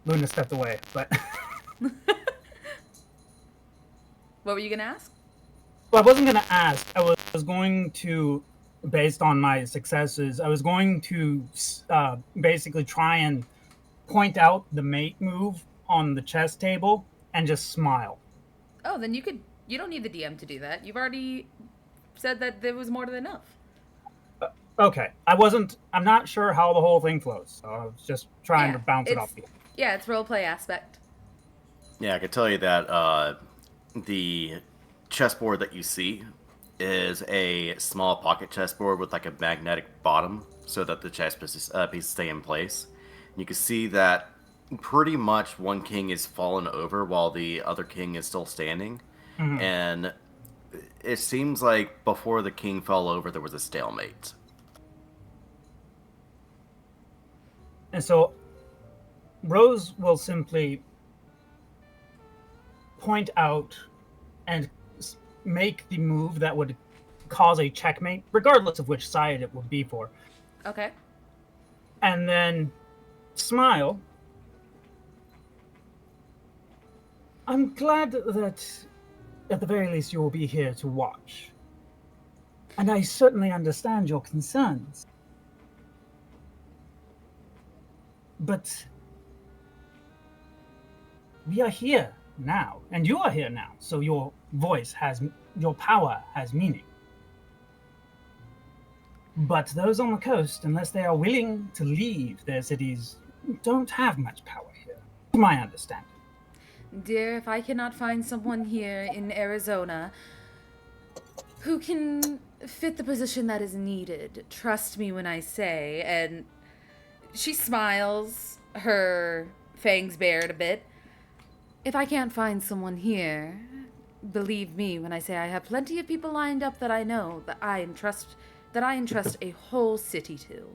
Luna stepped away, but... What were you going to ask? Well, I wasn't going to ask. I was going to, based on my successes, I was going to basically try and point out the mate move on the chess table and just smile. Oh, then you don't need the DM to do that. You've already said that there was more than enough. Okay. I'm not sure how the whole thing flows, so I was just trying to bounce it off you. Yeah, it's roleplay aspect. Yeah, I can tell you that the chessboard that you see is a small pocket chessboard with like a magnetic bottom so that the chess pieces stay in place. You can see that pretty much one king is fallen over while the other king is still standing. Mm-hmm. And it seems like before the king fell over, there was a stalemate. And so Rose will simply point out and make the move that would cause a checkmate, regardless of which side it would be for. Okay. And then smile I'm glad that, at the very least, you will be here to watch. And I certainly understand your concerns. But we are here now, and you are here now, so your power has meaning. But those on the coast, unless they are willing to leave their cities, don't have much power here, to my understanding. Dear, if I cannot find someone here in Arizona who can fit the position that is needed, trust me when I say, and she smiles, her fangs bared a bit. If I can't find someone here, believe me when I say I have plenty of people lined up that I know that I entrust a whole city to.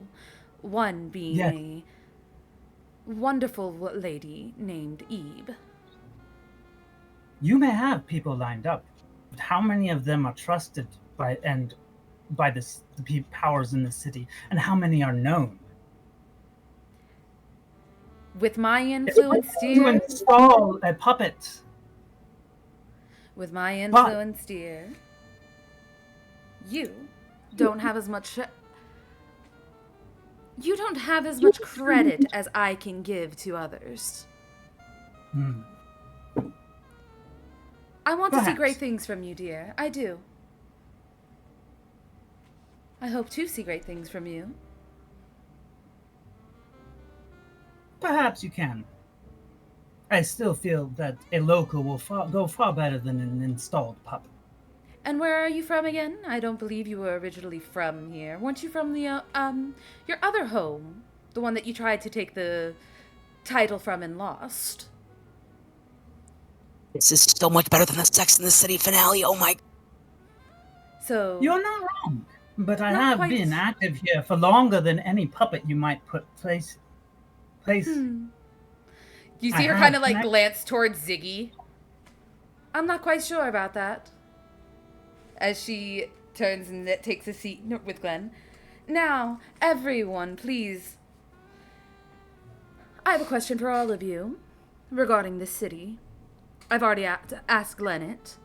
One being a wonderful lady named Eve. You may have people lined up, but how many of them are trusted by the powers in the city, and how many are known? With my influence, dear. To install a puppet. With my influence, dear. You don't have as much. You don't have as much credit as I can give to others. I want to see great things from you, dear. I do. I hope to see great things from you. Perhaps you can. I still feel that a local will go far better than an installed puppet. And where are you from again? I don't believe you were originally from here. Weren't you from the, your other home? The one that you tried to take the title from and lost? This is so much better than the Sex and the City finale, oh my... So... You're not wrong, but I have been active here for longer than any puppet you might place. You see her kind of like glance towards Ziggy. I'm not quite sure about that. As she turns and takes a seat with Glen. Now, everyone, please. I have a question for all of you regarding this city. I've already asked Glen it.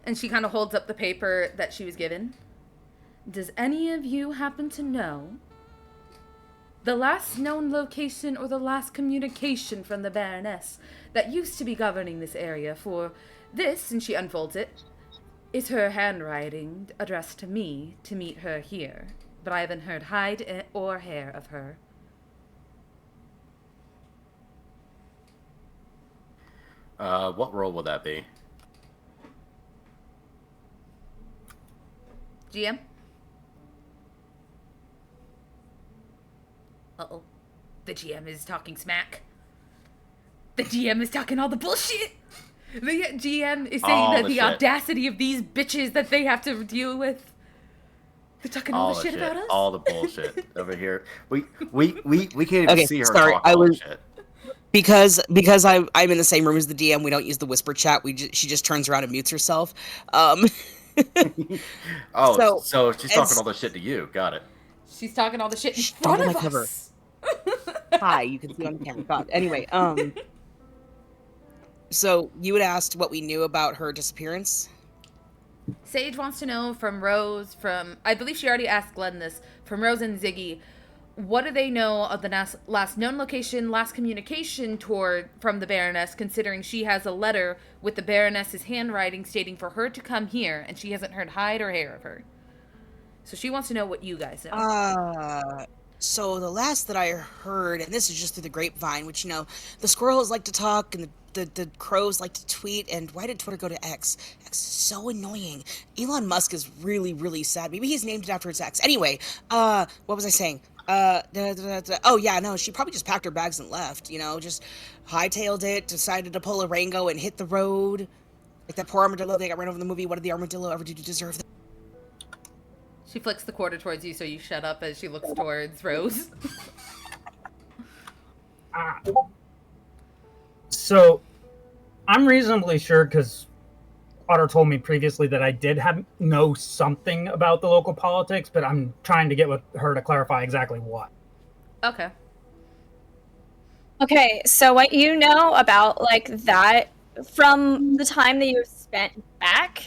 And she kind of holds up the paper that she was given. Does any of you happen to know the last known location or the last communication from the Baroness that used to be governing this area? For this, and she unfolds it, is her handwriting addressed to me to meet her here. But I haven't heard hide or hair of her. What role will that be? GM? Uh-oh. The GM is talking smack. The GM is talking all the bullshit. The GM is saying that the audacity of these bitches that they have to deal with. They're talking all the shit about us. All the bullshit over here. We can't even see her talk I all the was shit. Because I'm in the same room as the DM. We don't use the whisper chat. She just turns around and mutes herself. So she's talking all the shit to you. Got it. She's talking all the shit in front of us. Hi, you can see on the camera. God. Anyway, so you had asked what we knew about her disappearance? Sage wants to know from Rose, I believe she already asked Glen this, from Rose and Ziggy, what do they know of the last known location, last communication from the Baroness, considering she has a letter with the Baroness's handwriting stating for her to come here, and she hasn't heard hide or hair of her. So she wants to know what you guys know. So the last that I heard, and this is just through the grapevine, which, the squirrels like to talk and the crows like to tweet, and why did Twitter go to X? X is so annoying. Elon Musk is really, really sad. Maybe he's named it after his ex. Anyway, what was I saying? Oh yeah, no, she probably just packed her bags and left, just hightailed it, decided to pull a Rango and hit the road. Like that poor armadillo they got ran over in the movie. What did the armadillo ever do to deserve that? She flicks the quarter towards you, so you shut up as she looks towards Rose. So, I'm reasonably sure, because Otter told me previously that I did know something about the local politics, but I'm trying to get with her to clarify exactly what. Okay. Okay, so what you know about, that from the time that you've spent back,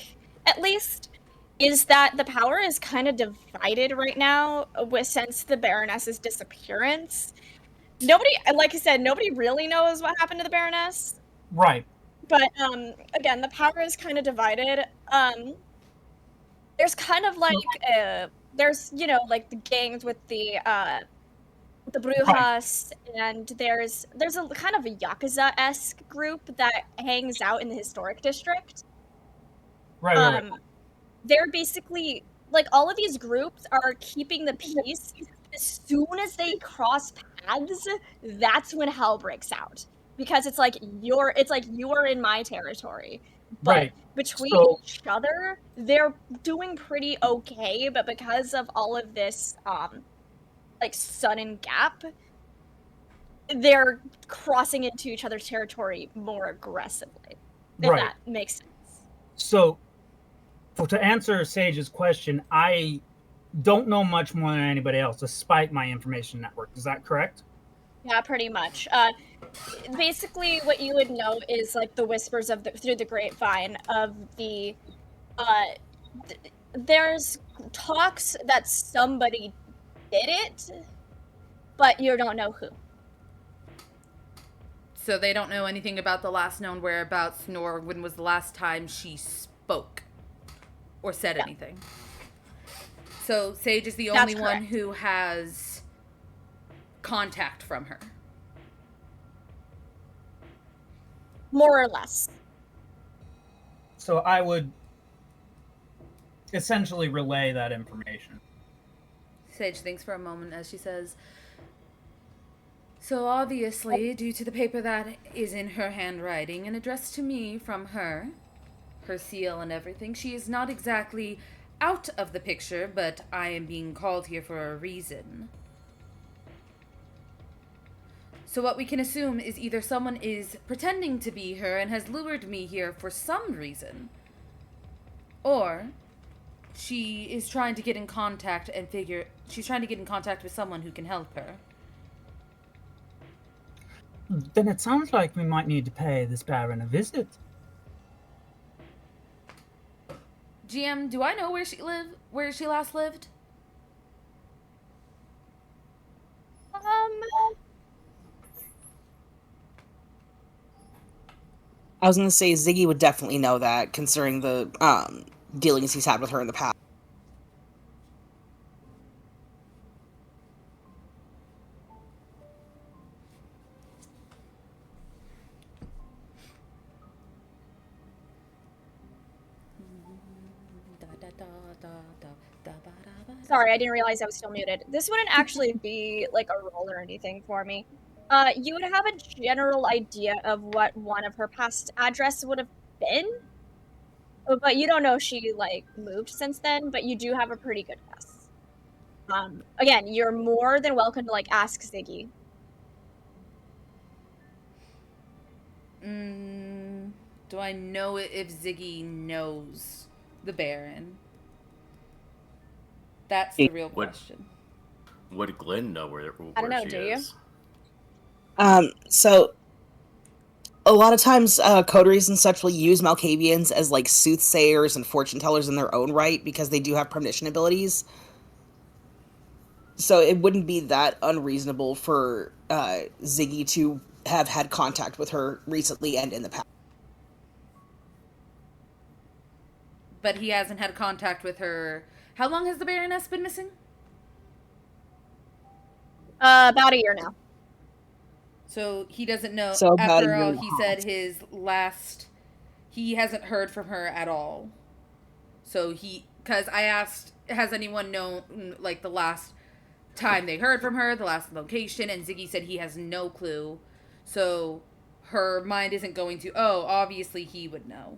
at least, is that the power is kind of divided right now since the Baroness's disappearance. Nobody, like I said, nobody really knows what happened to the Baroness. Right. But again, the power is kind of divided. There's kind of like there's like the gangs with the Brujas, and there's a kind of a Yakuza-esque group that hangs out in the historic district. Right. They're basically like all of these groups are keeping the peace. As soon as they cross paths, that's when hell breaks out. Because it's like you're in my territory. But between each other, they're doing pretty okay, but because of all of this like sudden gap, they're crossing into each other's territory more aggressively. If that makes sense. So to answer Sage's question, I don't know much more than anybody else, despite my information network. Is that correct? Yeah, pretty much. Basically, what you would know is like the whispers of through the grapevine of the. There's talks that somebody did it, but you don't know who. So they don't know anything about the last known whereabouts, nor when was the last time she spoke or said anything. So Sage is the only one who has contact from her. More or less. So I would essentially relay that information. Sage thinks for a moment as she says, so obviously, due to the paper that is in her handwriting and addressed to me from her seal and everything, she is not exactly out of the picture, but I am being called here for a reason. So what we can assume is either someone is pretending to be her and has lured me here for some reason, or she is trying to get in contact with someone who can help her. Then it sounds like we might need to pay this Baron a visit. GM, do I know where she last lived? I was going to say Ziggy would definitely know that, considering the dealings he's had with her in the past. Sorry, I didn't realize I was still muted. This wouldn't actually be like a roll or anything for me. You would have a general idea of what one of her past addresses would have been, but you don't know if she like moved since then. But you do have a pretty good guess. Again, you're more than welcome to like ask Ziggy. Do I know if Ziggy knows the Baron? That's the real question. Would Glen know where I don't know, she do is? So a lot of times coteries and such will use Malkavians as like soothsayers and fortune tellers in their own right because they do have premonition abilities. So it wouldn't be that unreasonable for Ziggy to have had contact with her recently and in the past. But he hasn't had contact with her. How long has the Baroness been missing? About a year now. So he doesn't know. So after all, he said he hasn't heard from her at all. So because I asked, has anyone known, like, the last time they heard from her, the last location, and Ziggy said he has no clue. So her mind isn't going to, obviously he would know.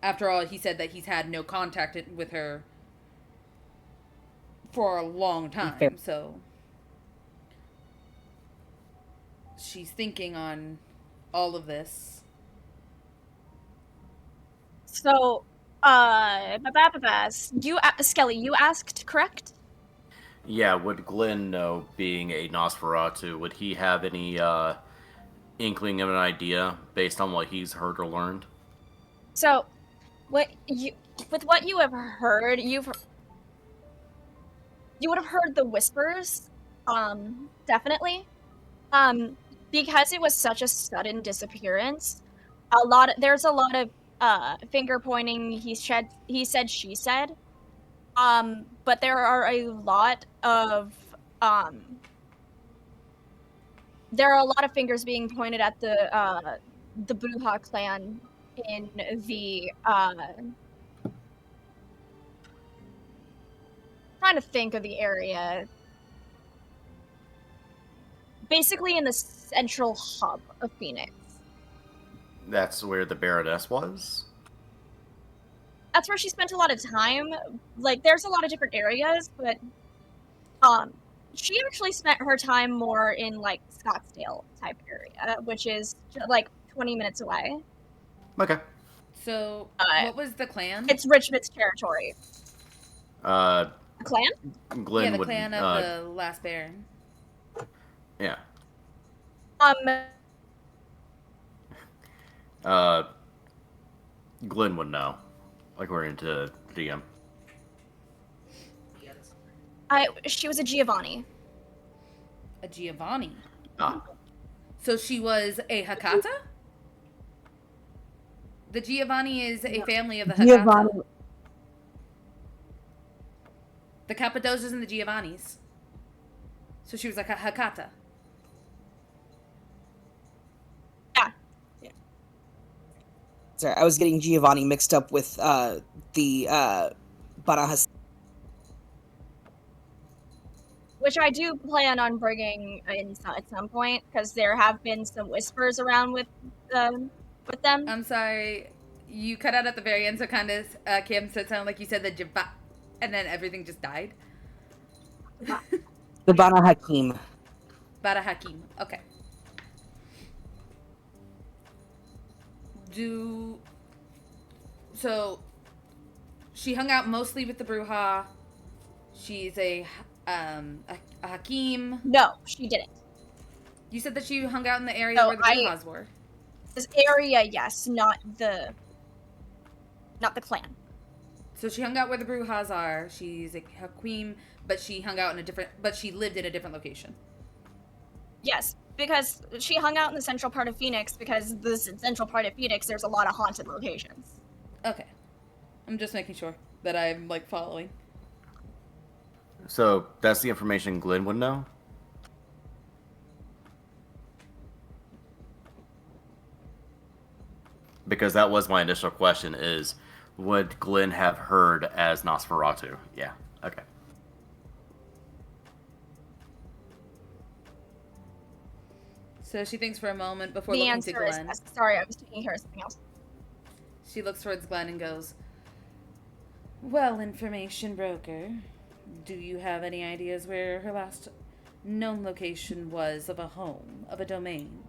After all, he said that he's had no contact with her for a long time, so she's thinking on all of this. So, Skelly, you asked, correct? Yeah, would Glen know, being a Nosferatu, would he have any inkling of an idea based on what he's heard or learned? So, with what you have heard, you would have heard the whispers, definitely. Because it was such a sudden disappearance, there's a lot of finger pointing. He said, she said. But there are a lot of fingers being pointed at the Bruja clan in the trying to think of the area. Basically in the central hub of Phoenix. That's where the Baroness was? That's where she spent a lot of time. Like, there's a lot of different areas, but she actually spent her time more in, like, Scottsdale type area, which is, like, 20 minutes away. Okay. So, what was the clan? It's Richmond's territory. The clan? Glen yeah, the would, clan of the last Baron. Yeah. Glen would know, according to DM. She was a Giovanni. A Giovanni? Ah. So she was a Hakata? The Giovanni is a family of the Hakata. Giovanni. The Cappadocias and the Giovannis. So she was like a Hakata. Yeah. Sorry, I was getting Giovanni mixed up with the Barajas. Which I do plan on bringing in at some point, because there have been some whispers around with them. I'm sorry, you cut out at the very end, so kind of, Kim, so it sounded like you said the Java, and then everything just died. The Bana Hakim. Bada Hakim, okay. So, she hung out mostly with the Bruja. She's a Hakim. No, she didn't. You said that she hung out in the area where the Brujas were. This area, yes, not the clan. So she hung out where the Brujas are. She's a Hakim, but she lived in a different location. Yes, because she hung out in the central part of Phoenix, because the central part of Phoenix, there's a lot of haunted locations. Okay. I'm just making sure that I'm, like, following. So that's the information Glen would know? Because that was my initial question, is would Glen have heard as Nosferatu? Yeah, okay. So she thinks for a moment before The looking to answer is Glen. yes. Sorry, I was taking care of something else. She looks towards Glen and goes, "Well, information broker, do you have any ideas where her last known location was of a home, of a domain?"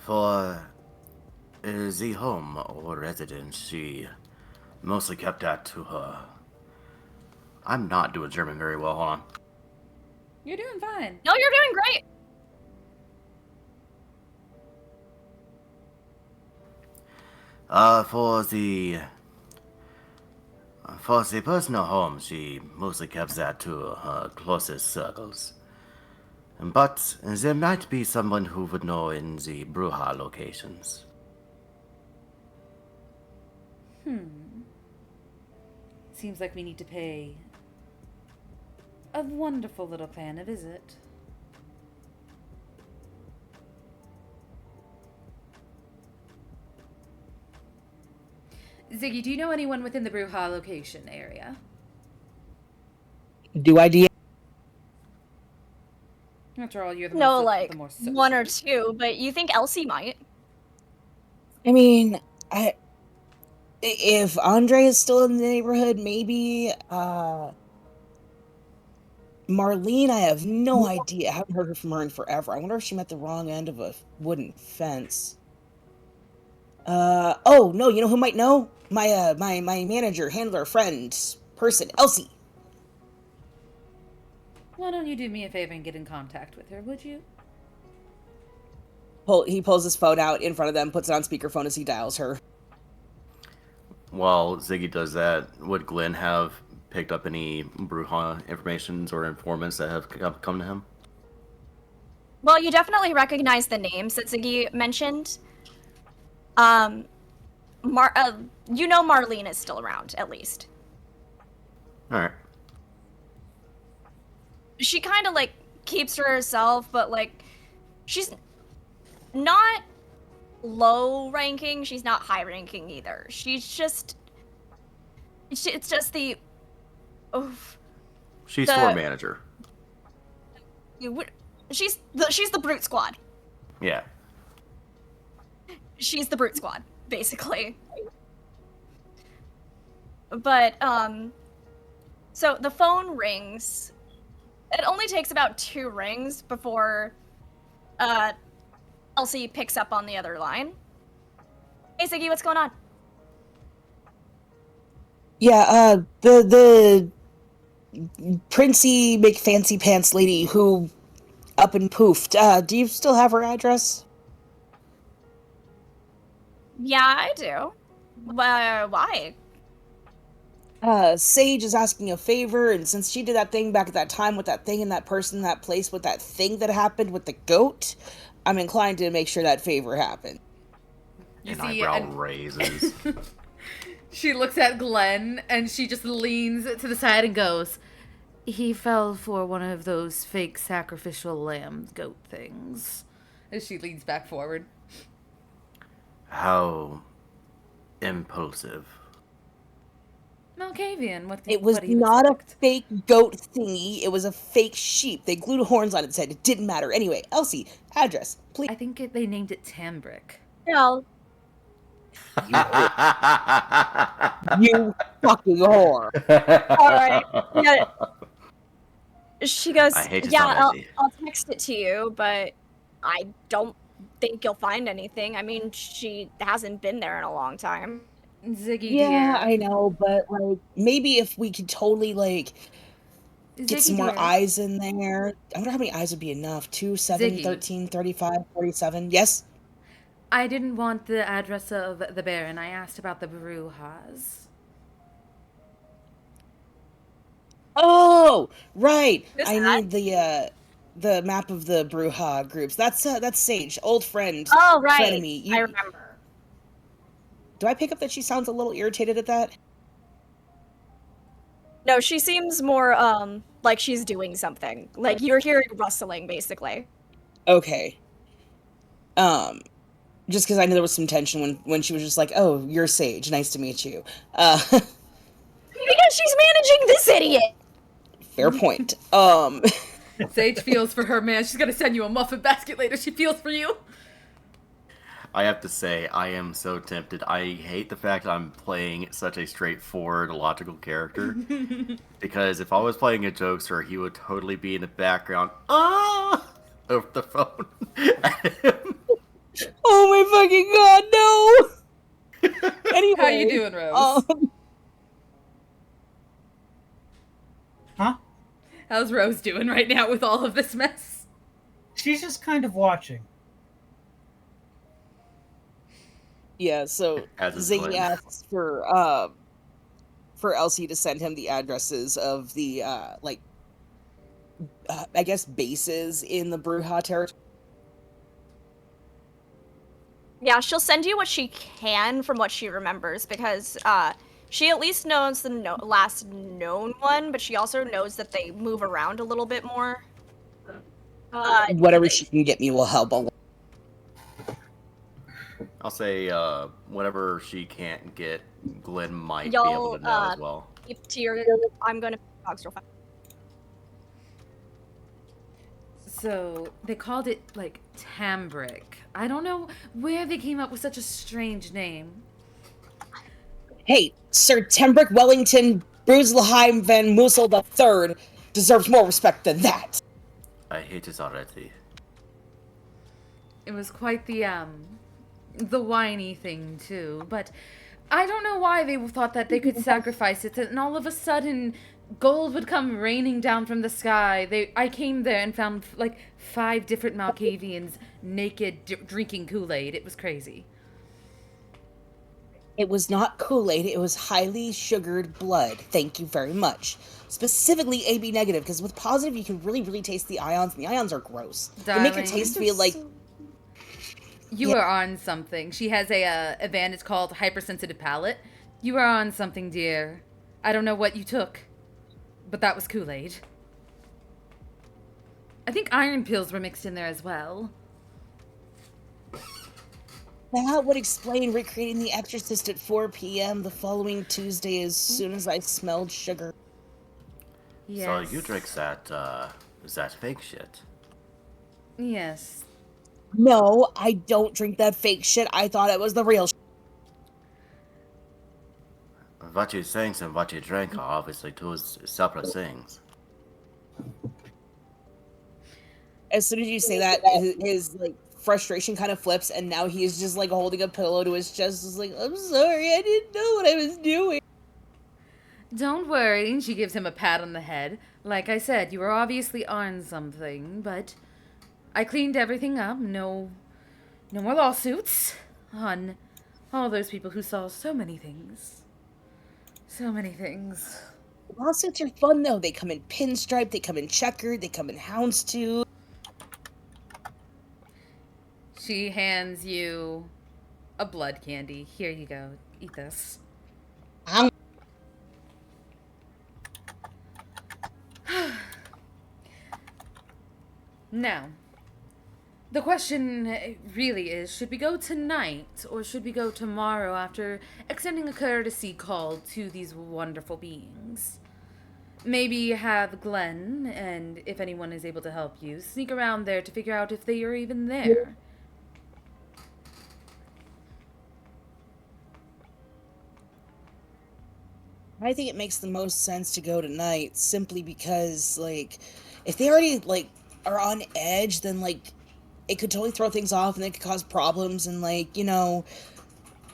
For the home or residence, she mostly kept that to her. I'm not doing German very well, hold on. You're doing fine. No, you're doing great. For the personal home, she mostly kept that to her closest circles. But there might be someone who would know in the Bruja locations. Seems like we need to pay a wonderful little clan a visit. Ziggy, do you know anyone within the Bruja location area? Do I? After all, you're the No, most, like, the more one or two, but you think Elsie might. I mean, if Andre is still in the neighborhood, maybe. Marlene, I have no idea. I haven't heard from her in forever. I wonder if she met the wrong end of a wooden fence. Oh, no, you know who might know? My manager, handler, friend, person, Elsie. Why don't you do me a favor and get in contact with her, would you? He pulls his phone out in front of them, puts it on speakerphone as he dials her. While Ziggy does that, would Glen have picked up any Brujah informations or informants that have come to him? Well, you definitely recognize the names that Ziggy mentioned. You know Marlene is still around, at least. Alright. She kind of, like, keeps to herself, but, like, she's not low ranking, she's not high ranking either. She's just... It's just the... Oof. She's floor manager. She's the Brute Squad. Yeah. She's the Brute Squad, basically. But, so the phone rings. It only takes about 2 rings before, Elsie picks up on the other line. Hey, Ziggy, what's going on? Yeah, the Princey McFancy Pants lady who up and poofed, do you still have her address? Yeah, I do. Why? Sage is asking a favor, and since she did that thing back at that time with that thing and that person, that place with that thing that happened with the goat, I'm inclined to make sure that favor happened. An eyebrow raises. She looks at Glen, and she just leans to the side and goes, "He fell for one of those fake sacrificial lamb goat things." As she leans back forward. How impulsive. Malkavian, what It was what do you not expect? a fake goat thingy, it was a fake sheep. They glued horns on its head, it didn't matter. Anyway, Elsie, address, please. I think they named it Tambrick. No. You fucking whore. Alright. Yeah. She goes, I hate to yeah, sound edgy. I'll text it to you, but I don't think you'll find anything. I mean, she hasn't been there in a long time. Ziggy, Yeah, dear. I know, but like maybe if we could totally like get Ziggy, some more dear. eyes in there. I wonder how many eyes would be enough. 2, 7, Ziggy. 13, 35, 47. Yes? I didn't want the address of the Baron. I asked about the Brujahs. Oh, right. Who's I that? need the map of the Brujah groups. That's Sage, old friend. Oh, right. Frenemy. I remember. Do I pick up that she sounds a little irritated at that? No, she seems more, like she's doing something. Like, you're hearing rustling, basically. Okay. Just because I knew there was some tension when she was just like, "Oh, you're Sage. Nice to meet you." Because she's managing this idiot! Fair point. Sage feels for her, man. She's gonna send you a muffin basket later. She feels for you. I have to say, I am so tempted. I hate the fact that I'm playing such a straightforward, logical character. Because if I was playing a jokester, he would totally be in the background, over the phone. Oh my fucking god, no! Anyway. How you doing, Rose? Huh? How's Rose doing right now with all of this mess? She's just kind of watching. Yeah, so As is Ziggy Glen. asks for Elsie to send him the addresses of the I guess bases in the Brujah territory. Yeah, she'll send you what she can from what she remembers, because, she at least knows the last known one, but she also knows that they move around a little bit more. Whatever she can get me will help a lot. I'll say, whatever she can't get, Glen might be Y'all, able to know as well. Keep to your... I'm gonna... Dogs real fast. So, they called it, like, Tambrick. I don't know where they came up with such a strange name. Hey, Sir Tembrick Wellington Bruiselheim van Mussel III deserves more respect than that. I hate it already. It was quite the whiny thing, too. But I don't know why they thought that they could sacrifice it, and all of a sudden, gold would come raining down from the sky. I came there and found like 5 different Malkavians naked drinking Kool-Aid. It was crazy. It was not Kool-Aid, it was highly sugared blood. Thank you very much. Specifically AB negative, because with positive you can really, really taste the ions, and the ions are gross. They make your taste feel like... You are on something. She has a advantage called hypersensitive palate. You are on something, dear. I don't know what you took, but that was Kool-Aid. I think iron pills were mixed in there as well. That would explain recreating The Exorcist at 4 p.m. the following Tuesday as soon as I smelled sugar. Yes. So you drink that fake shit? Yes. No, I don't drink that fake shit. I thought it was the real shit. What you think and what you drink are obviously two separate things. As soon as you say that, his like frustration kind of flips, and now he is just like holding a pillow to his chest, just like, I'm sorry, I didn't know what I was doing. Don't worry, and she gives him a pat on the head. Like I said, you were obviously on something, but I cleaned everything up. No more lawsuits on all those people who saw so many things. So many things. Lawsuits are fun, though. They come in pinstripe, they come in checkered, they come in houndstooth. She hands you a blood candy. Here you go. Eat this. Now, the question really is, should we go tonight or should we go tomorrow after extending a courtesy call to these wonderful beings? Maybe have Glen, and if anyone is able to help you, sneak around there to figure out if they are even there. I think it makes the most sense to go tonight, simply because, like, if they already, like, are on edge, then, like, it could totally throw things off and it could cause problems, and, like, you know,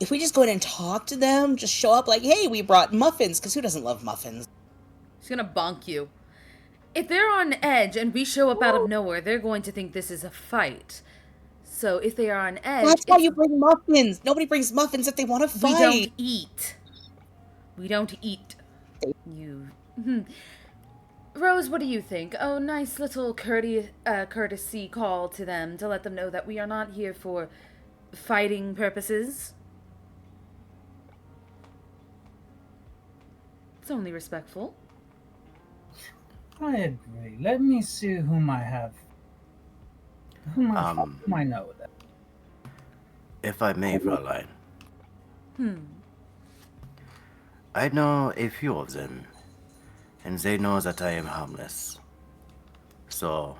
if we just go in and talk to them, just show up like, hey, we brought muffins, because who doesn't love muffins? She's gonna bonk you. If they're on edge and we show up out of nowhere, they're going to think this is a fight. So if they are on edge... That's why you bring muffins! Nobody brings muffins if they want to fight! We don't eat. We don't eat. You... Rose, what do you think? Oh, nice little courtesy call to them to let them know that we are not here for fighting purposes. It's only respectful. I agree. Let me see whom I have. Whom I know that. If I may, Fräulein. I know a few of them, and they know that I am harmless. So,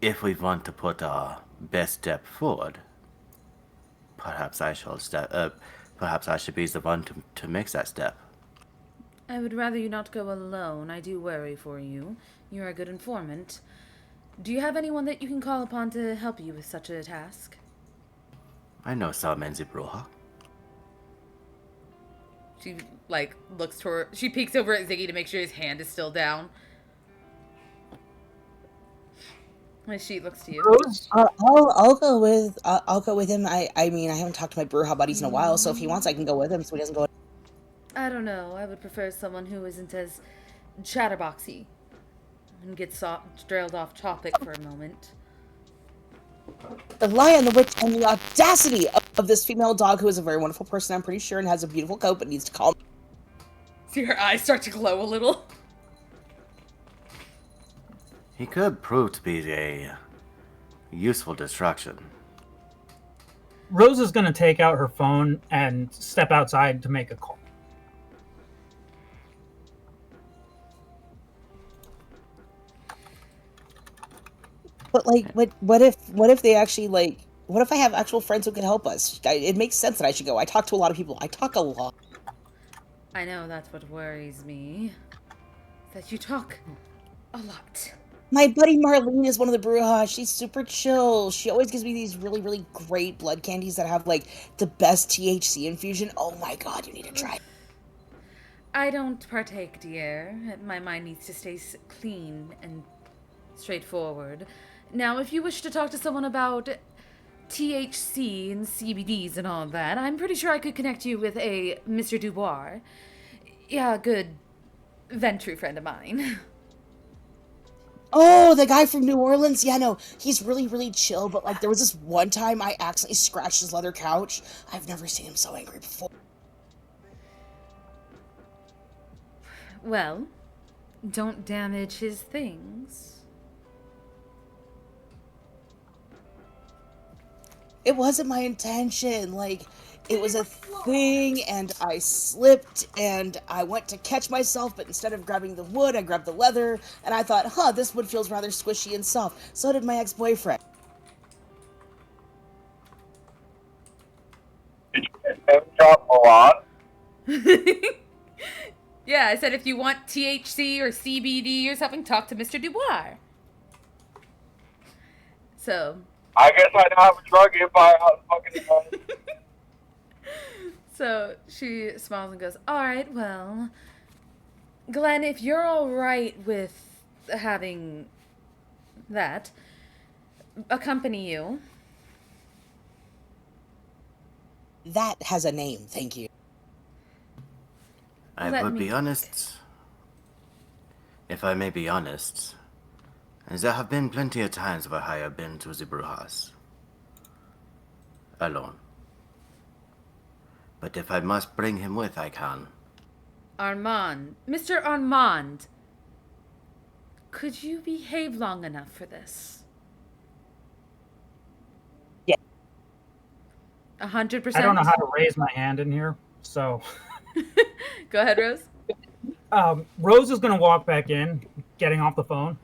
if we want to put our best step forward, perhaps I shall perhaps I should be the one to make that step. I would rather you not go alone. I do worry for you. You're a good informant. Do you have anyone that you can call upon to help you with such a task? I know some in the Bruja. She, like, looks toward... She peeks over at Ziggy to make sure his hand is still down. And she looks to you. I'll go with him. I mean, I haven't talked to my Bruja buddies in a while, so if he wants, I can go with him so he doesn't go... I don't know. I would prefer someone who isn't as chatterboxy and gets trailed off topic for a moment. The lion, the witch, and the audacity of this female dog who is a very wonderful person, I'm pretty sure, and has a beautiful coat, but needs to calm. See her eyes start to glow a little. He could prove to be a useful distraction. Rose is going to take out her phone and step outside to make a call. But, like, what if they actually, like, what if I have actual friends who can help us? It makes sense that I should go. I talk to a lot of people. I talk a lot. I know that's what worries me. That you talk a lot. My buddy Marlene is one of the Brujas. She's super chill. She always gives me these really, really great blood candies that have, like, the best THC infusion. Oh my god, you need to try it. I don't partake, dear. My mind needs to stay clean and straightforward. Now, if you wish to talk to someone about THC and CBDs and all that, I'm pretty sure I could connect you with a Mr. Dubois. Yeah, a good Ventru friend of mine. Oh, the guy from New Orleans? Yeah, no, he's really, really chill, but like there was this one time I accidentally scratched his leather couch. I've never seen him so angry before. Well, don't damage his things. It wasn't my intention. Like, it was a thing, and I slipped, and I went to catch myself, but instead of grabbing the wood, I grabbed the leather, and I thought, this wood feels rather squishy and soft. So did my ex-boyfriend. Did you name drop a lot? Yeah, I said if you want THC or CBD or something, talk to Mr. Dubois. So. I guess I don't have a drug if I fucking know. So she smiles and goes, alright, well, Glen, if you're alright with having that, accompany you. That has a name, thank you. I would be honest, if I may be honest, there have been plenty of times where I have been to the brewhouse alone. But if I must bring him with, I can. Armand, Mr. Armand, could you behave long enough for this? Yeah. 100%? I don't know how to raise my hand in here, so... Go ahead, Rose. Rose is going to walk back in, getting off the phone.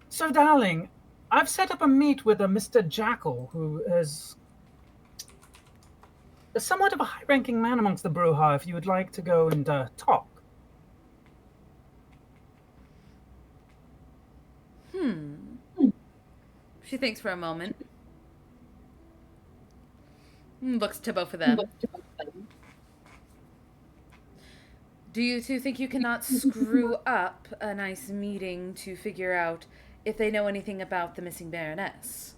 So, darling, I've set up a meet with a Mr. Jackal, who is somewhat of a high-ranking man amongst the Brujah, if you would like to go and talk. She thinks for a moment. Looks to both of them. Do you two think you cannot screw up a nice meeting to figure out if they know anything about the missing Baroness?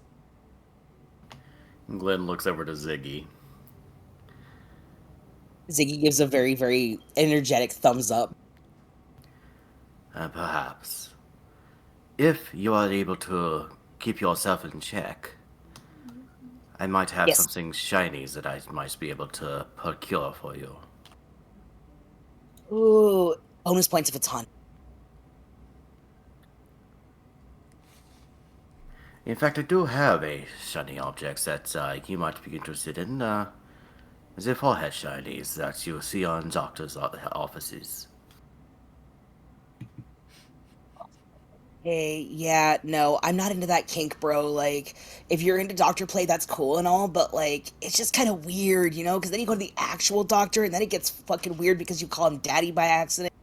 Glen looks over to Ziggy. Ziggy gives a very, very energetic thumbs up. Perhaps. If you are able to keep yourself in check, I might have something shiny that I might be able to procure for you. Ooh, bonus points if it's hunt. In fact, I do have a shiny object that you might be interested in. The forehead shinies that you see on doctors' offices. Hey, yeah, no, I'm not into that kink, bro. Like, if you're into doctor play, that's cool and all, but, like, it's just kind of weird, you know? Because then you go to the actual doctor, and then it gets fucking weird because you call him daddy by accident.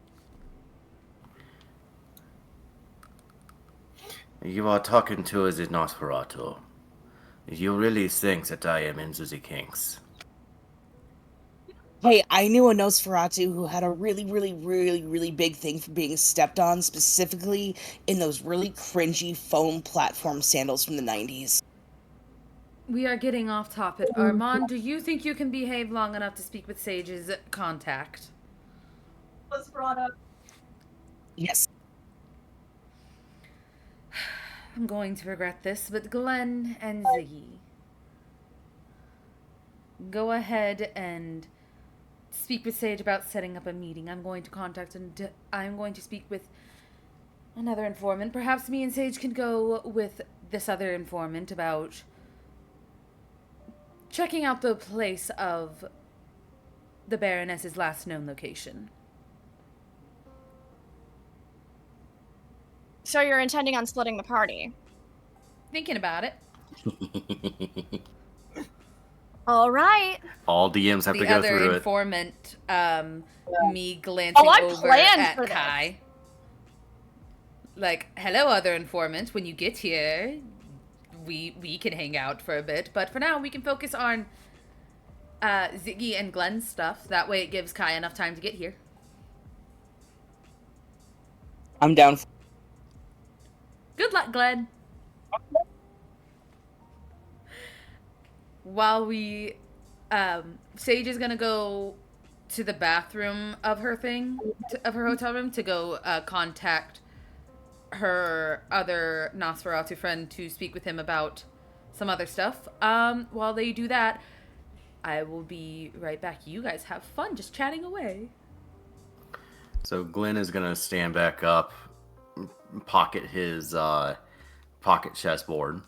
You are talking to the Nosferatu. You really think that I am into the kinks? Hey, I knew a Nosferatu who had a really, really, really, really big thing for being stepped on, specifically in those really cringy foam platform sandals from the 90s. We are getting off topic. Armand, do you think you can behave long enough to speak with Sage's contact? Was brought up. Yes. I'm going to regret this, but Glen and Ziggy, go ahead and speak with Sage about setting up a meeting. I'm going to contact and I'm going to speak with another informant. Perhaps me and Sage can go with this other informant about checking out the place of the Baroness's last known location. So you're intending on splitting the party? Thinking about it. All right. All DMs have to go through it. The other informant, me glancing over at Kai. Like, hello, other informant. When you get here, we can hang out for a bit. But for now, we can focus on Ziggy and Glen's stuff. That way it gives Kai enough time to get here. I'm down. Good luck, Glen. While we, Sage is gonna go to the bathroom of her of her hotel room to go contact her other Nosferatu friend to speak with him about some other stuff. While they do that, I will be right back. You guys have fun just chatting away. So Glenn is gonna stand back up, pocket his pocket chessboard,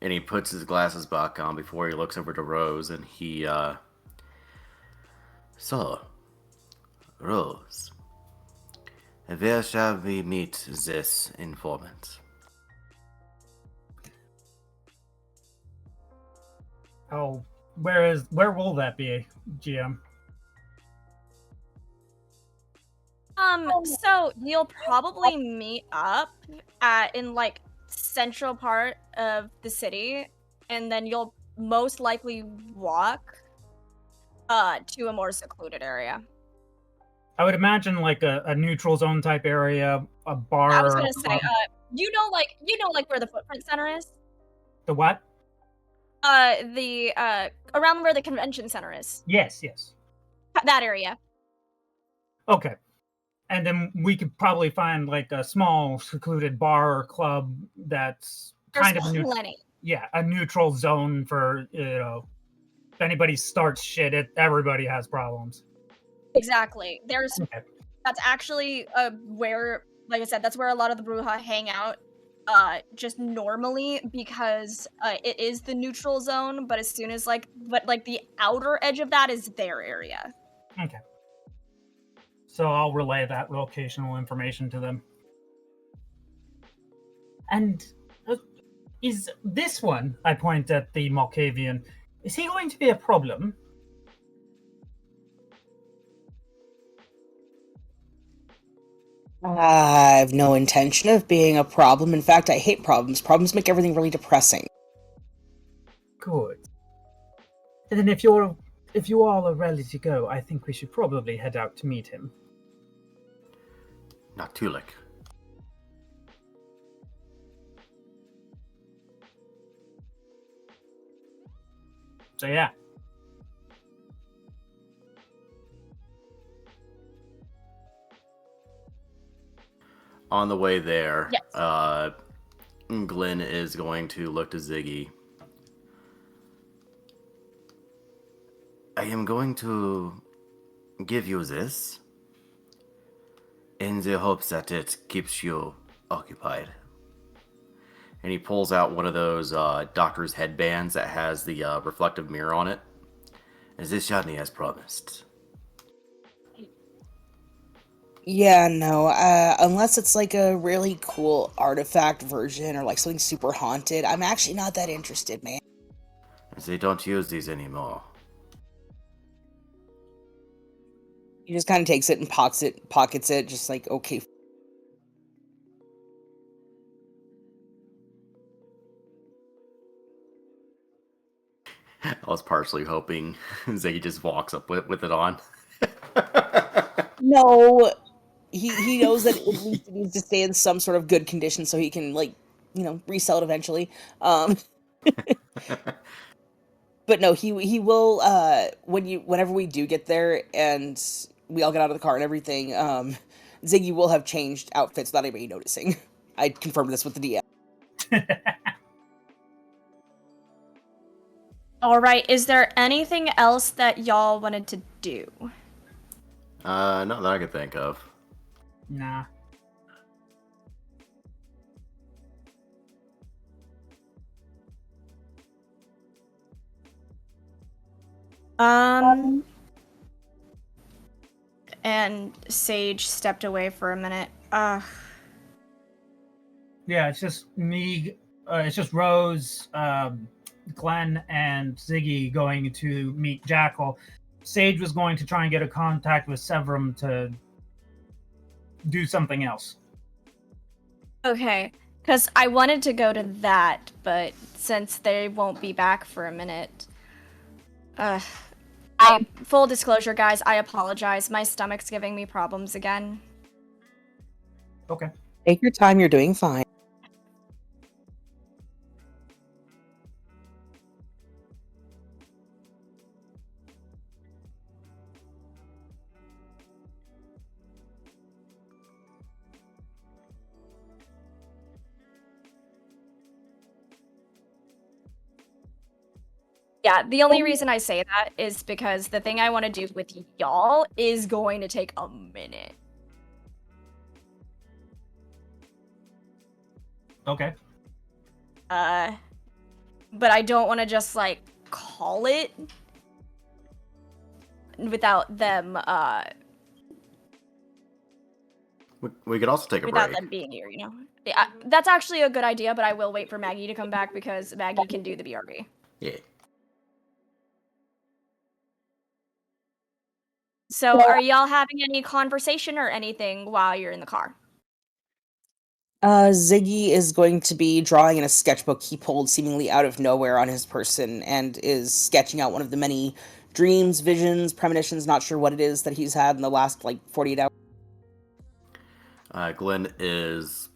and he puts his glasses back on before he looks over to Rose, and he so, Rose, where shall we meet this informant? Oh, where will that be, GM? So you'll probably meet up in like central part of the city, and then you'll most likely walk to a more secluded area. I would imagine like a neutral zone type area, a bar. I was gonna say, you know where the footprint center is? The what? The around where the convention center is. Yes. That area. Okay. And then we could probably find like a small secluded bar or club that's kind of a neutral zone for, if anybody starts shit, everybody has problems. Exactly. That's actually where, like I said, that's where a lot of the Bruja hang out just normally, because it is the neutral zone, but as soon as but the outer edge of that is their area. Okay. So I'll relay that locational information to them. And is this one, I point at the Malkavian, is he going to be a problem? I have no intention of being a problem. In fact, I hate problems. Problems make everything really depressing. Good. And then if you all are ready to go, I think we should probably head out to meet him. Not Tulik. So yeah. On the way there, yes. Glenn is going to look to Ziggy. I am going to give you this in the hopes that it keeps you occupied. And he pulls out one of those doctor's headbands that has the reflective mirror on it. As this Shadney has promised. Yeah, no, unless it's like a really cool artifact version or like something super haunted, I'm actually not that interested, man. As they don't use these anymore. He just kind of takes it and pockets it, just like, okay. I was partially hoping Ziggy just walks up with it on. No, he knows that at least it needs to stay in some sort of good condition so he can, like, resell it eventually. But no, he will, whenever we do get there and we all get out of the car and everything, Ziggy will have changed outfits without anybody noticing. I confirmed this with the DM. All right, is there anything else that y'all wanted to do? Not that I could think of. Nah. And Sage stepped away for a minute. Yeah, it's just me. It's just Rose, Glenn, and Ziggy going to meet Jackal. Sage was going to try and get a contact with Servrum to do something else. Okay, because I wanted to go to that, but since they won't be back for a minute, full disclosure, guys, I apologize. My stomach's giving me problems again. Okay. Take your time, you're doing fine. Yeah, the only reason I say that is because the thing I want to do with y'all is going to take a minute. Okay. But I don't want to just, like, call it without them, We could also take a without break. them being here, you know? Yeah, that's actually a good idea, but I will wait for Maggie to come back because Maggie can do the BRB. Yeah. So, are y'all having any conversation or anything while you're in the car? Ziggy is going to be drawing in a sketchbook he pulled seemingly out of nowhere on his person and is sketching out one of the many dreams, visions, premonitions, not sure what it is that he's had in the last, 48 hours. Glen is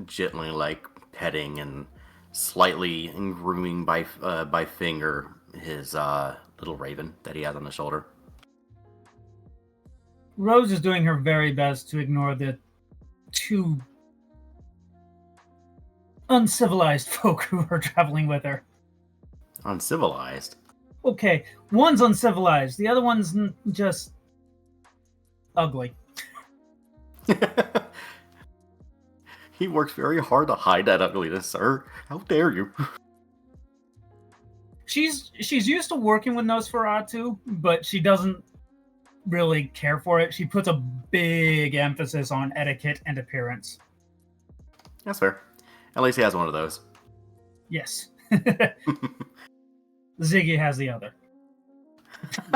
gently, petting and slightly grooming by finger his little raven that he has on his shoulder. Rose is doing her very best to ignore the two uncivilized folk who are traveling with her. Uncivilized? Okay, one's uncivilized, the other one's just ugly. He works very hard to hide that ugliness, sir. How dare you? She's used to working with Nosferatu, but she doesn't really care for it. She puts a big emphasis on etiquette and appearance. That's fair. At least he has one of those. Yes. Ziggy has the other.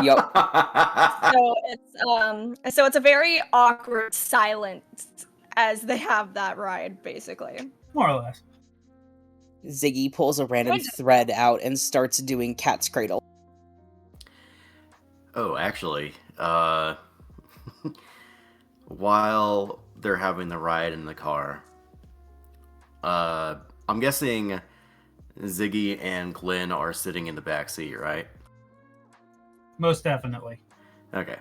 Yep. So it's a very awkward silence as they have that ride, basically. More or less. Ziggy pulls a random thread out and starts doing cat's cradle. Oh, actually, while they're having the ride in the car, I'm guessing Ziggy and Glen are sitting in the back seat, right? Most definitely. Okay.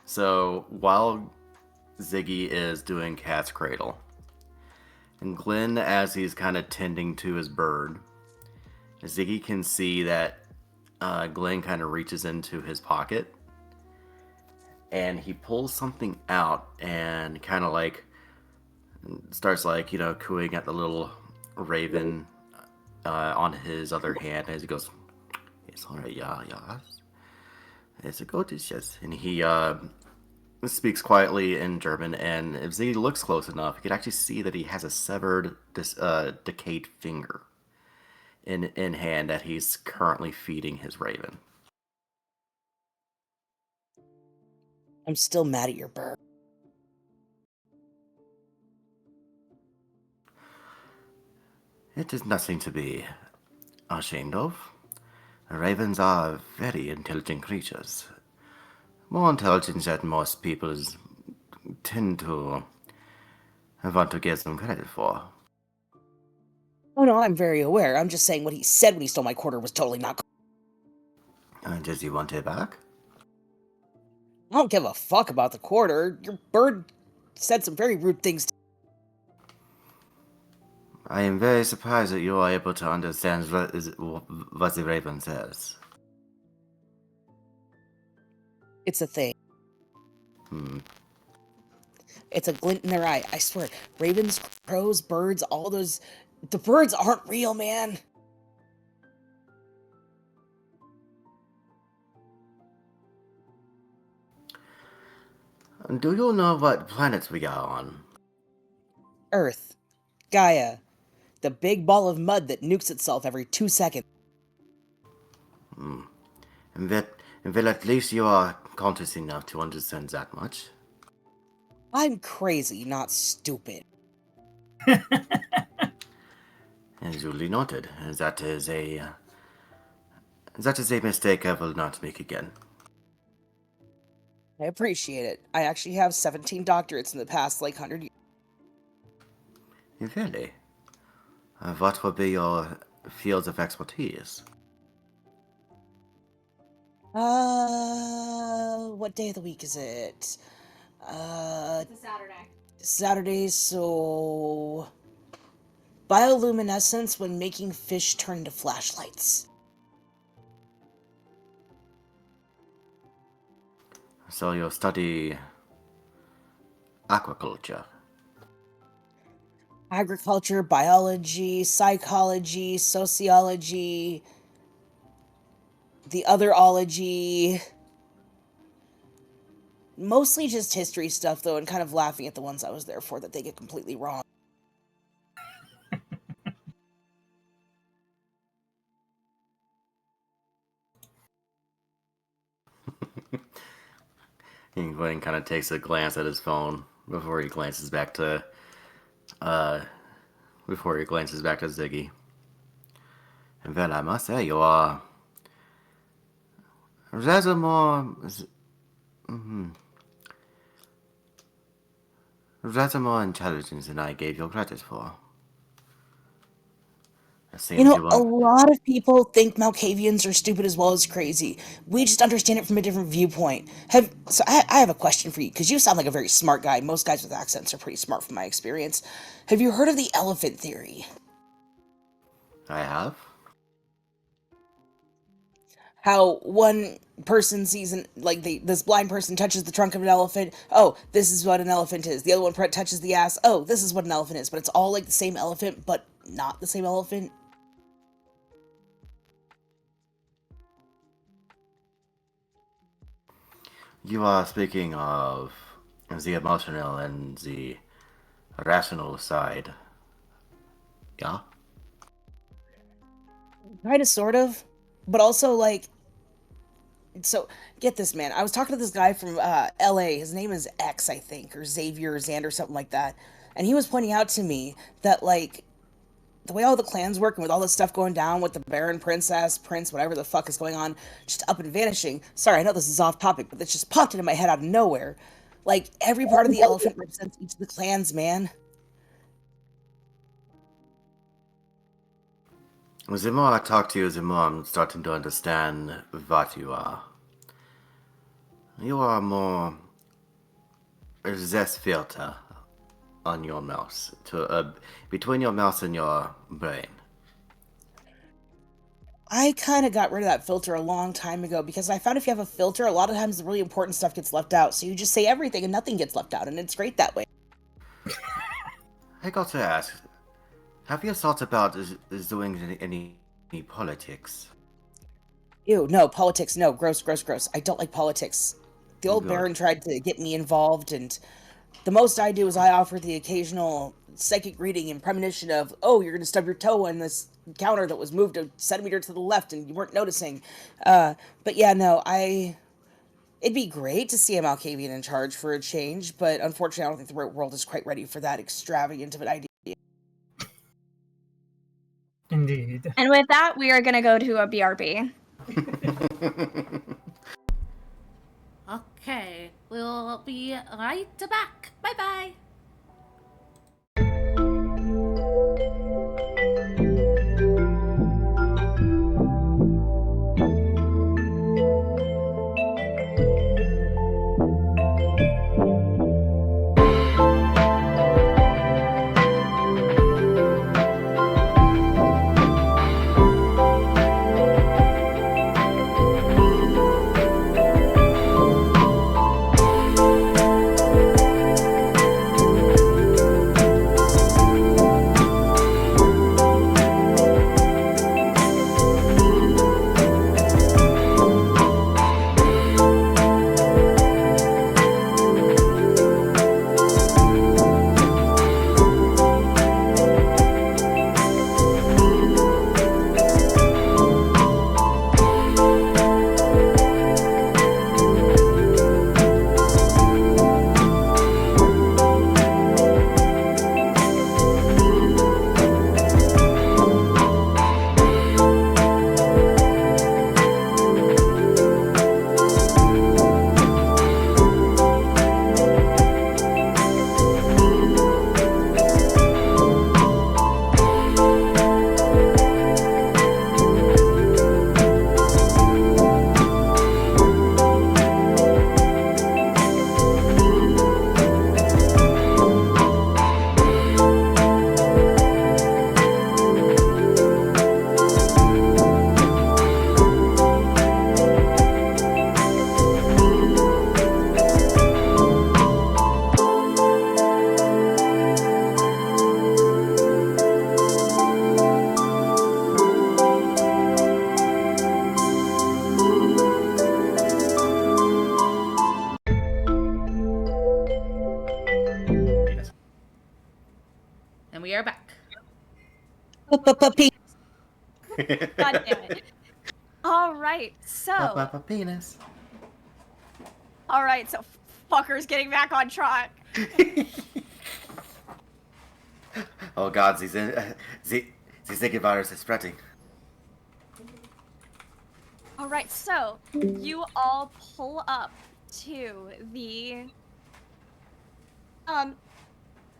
So while Ziggy is doing cat's cradle, and Glen, as he's kind of tending to his bird, Ziggy can see that Glen kind of reaches into his pocket and he pulls something out and kind of starts cooing at the little raven on his other hand as he goes, "It's alright, yeah, it's a good dishes." And he speaks quietly in German, and if Ziggy looks close enough, you can actually see that he has a severed, decayed finger in hand that he's currently feeding his raven. I'm still mad at your bird. It is nothing to be ashamed of. Ravens are very intelligent creatures. More intelligent than most people tend to want to give them credit for. Oh no, I'm very aware. I'm just saying what he said when he stole my quarter was totally not cool. Does he want it back? I don't give a fuck about the quarter. Your bird said some very rude things to I am very surprised that you are able to understand what the raven says. It's a thing. It's a glint in their eye. I swear. Ravens, crows, birds, all those... The birds aren't real, man. Do you know what planets we are on? Earth. Gaia. The big ball of mud that nukes itself every 2 seconds. Well, at least you are conscious enough to understand that much. I'm crazy, not stupid. As duly noted, that is a mistake I will not make again. I appreciate it. I actually have 17 doctorates in the past, 100 years. Really? What would be your fields of expertise? What day of the week is it? It's a Saturday. Saturday, so bioluminescence when making fish turn into flashlights. So you'll study aquaculture. Agriculture, biology, psychology, sociology, the other ology. Mostly just history stuff, though, and kind of laughing at the ones I was there for that they get completely wrong. Glen kind of takes a glance at his phone before he glances back to Ziggy. And then I must say, you are rather more intelligent than I gave you credit for. You know, a lot of people think Malkavians are stupid as well as crazy. We just understand it from a different viewpoint. I have a question for you, because you sound like a very smart guy. Most guys with accents are pretty smart from my experience. Have you heard of the elephant theory? I have. How one person sees this blind person touches the trunk of an elephant. Oh, this is what an elephant is. The other one touches the ass. Oh, this is what an elephant is. But it's all like the same elephant, but not the same elephant. You are speaking of the emotional and the rational side. Yeah? Kinda, sort of. But also, like... So, get this, man. I was talking to this guy from LA. His name is X, I think. Or Xavier or Xander, something like that. And he was pointing out to me that, like... the way all the clans work and with all this stuff going down with the Baron, Princess, Prince, whatever the fuck is going on, just up and vanishing. Sorry, I know this is off topic, but this just popped into my head out of nowhere. Like, every part of the elephant represents each of the clans, man. The more I talk to you, the more I'm starting to understand what you are. You are more... less filter on your mouse, between your mouse and your brain. I kind of got rid of that filter a long time ago because I found if you have a filter, a lot of times the really important stuff gets left out. So you just say everything and nothing gets left out, and it's great that way. I got to ask, have you thought about doing any politics? Ew, no, politics, no, gross, gross, gross. I don't like politics. The old Baron tried to get me involved, and the most I do is I offer the occasional psychic reading and premonition of, oh, you're going to stub your toe on this counter that was moved a centimeter to the left and you weren't noticing. But yeah, no, it'd be great to see a Malkavian in charge for a change, but unfortunately I don't think the world is quite ready for that extravagant of an idea. Indeed. And with that, we are going to go to a BRB. Okay, we'll be right back. Bye-bye. And we are back. God damn it. All right, so. Penis. All right, so fucker's getting back on track. Oh God, the Ziggy virus is spreading. All right, so you all pull up to the.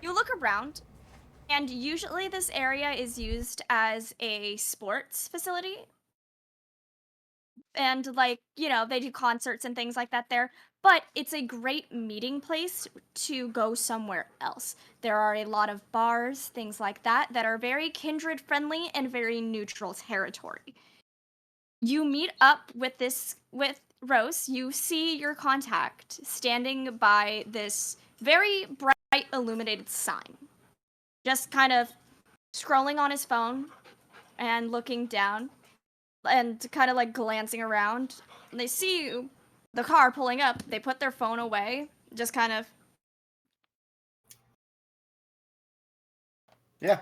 You look around, and usually this area is used as a sports facility. And, like, you know, they do concerts and things like that there. But it's a great meeting place to go somewhere else. There are a lot of bars, things like that are very kindred-friendly and very neutral territory. You meet up with Rose. You see your contact standing by this very bright illuminated sign. Just kind of scrolling on his phone and looking down and kind of like glancing around. They see you, the car pulling up. They put their phone away, just kind of. Yeah.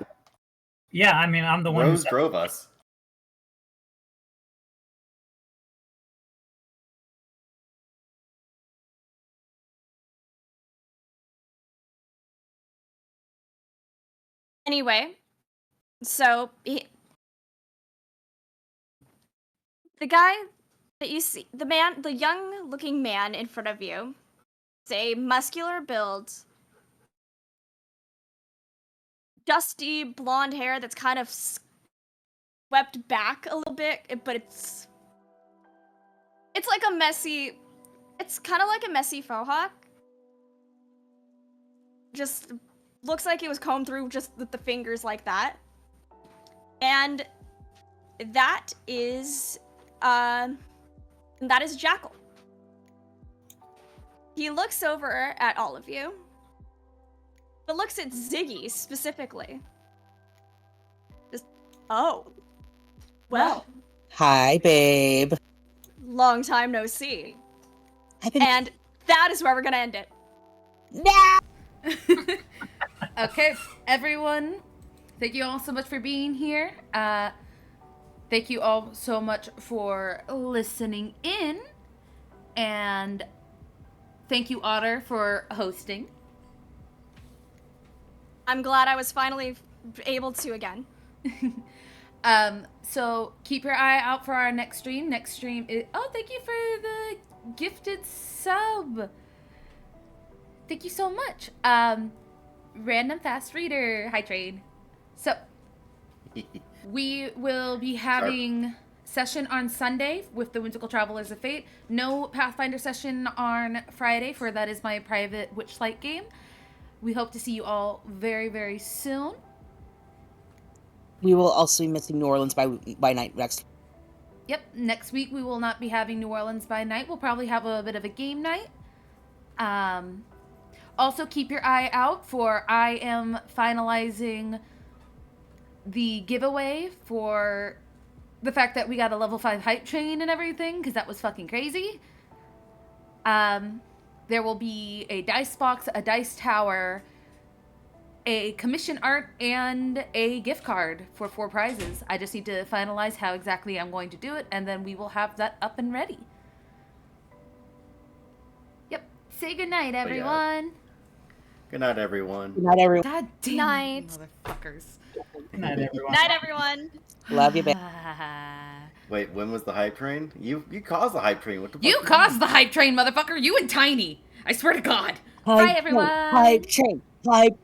Yeah, I mean, I'm the one Rose who drove us. Anyway, so the guy that you see, the young-looking man in front of you, is a muscular build, dusty blonde hair that's kind of swept back a little bit, but it's like a messy. It's kind of like a messy faux hawk. Just looks like it was combed through just with the fingers like that. And that is Jackal. He looks over at all of you, but looks at Ziggy specifically. Just, oh. Well. Hi, babe. Long time no see. And that is where we're gonna end it. No! Okay, everyone, thank you all so much for being here. Thank you all so much for listening in. And thank you, Otter, for hosting. I'm glad I was finally able to again. So keep your eye out for our next stream. Next stream is... Oh, thank you for the gifted sub. Thank you so much. Random Fast Reader. Hi, Trade. So, we will be having session on Sunday with the Whimsical Travelers of Fate. No Pathfinder session on Friday, for that is my private Witchlight game. We hope to see you all very, very soon. We will also be missing New Orleans by night next. Yep, next week we will not be having New Orleans by night. We'll probably have a bit of a game night. Also, keep your eye out for I am finalizing the giveaway for the fact that we got a level 5 hype train and everything, because that was fucking crazy. There will be a dice box, a dice tower, a commission art, and a gift card for 4 prizes. I just need to finalize how exactly I'm going to do it, and then we will have that up and ready. Yep. Say goodnight, everyone. Good night, everyone. Good night, everyone. God damn Night. motherfuckers. Good night, everyone. Night, everyone. Love you, babe. Wait, when was the hype train? You caused the hype train. What the fuck? You caused the hype train, motherfucker. You and Tiny. I swear to God. Bye, everyone. Hype train. Hype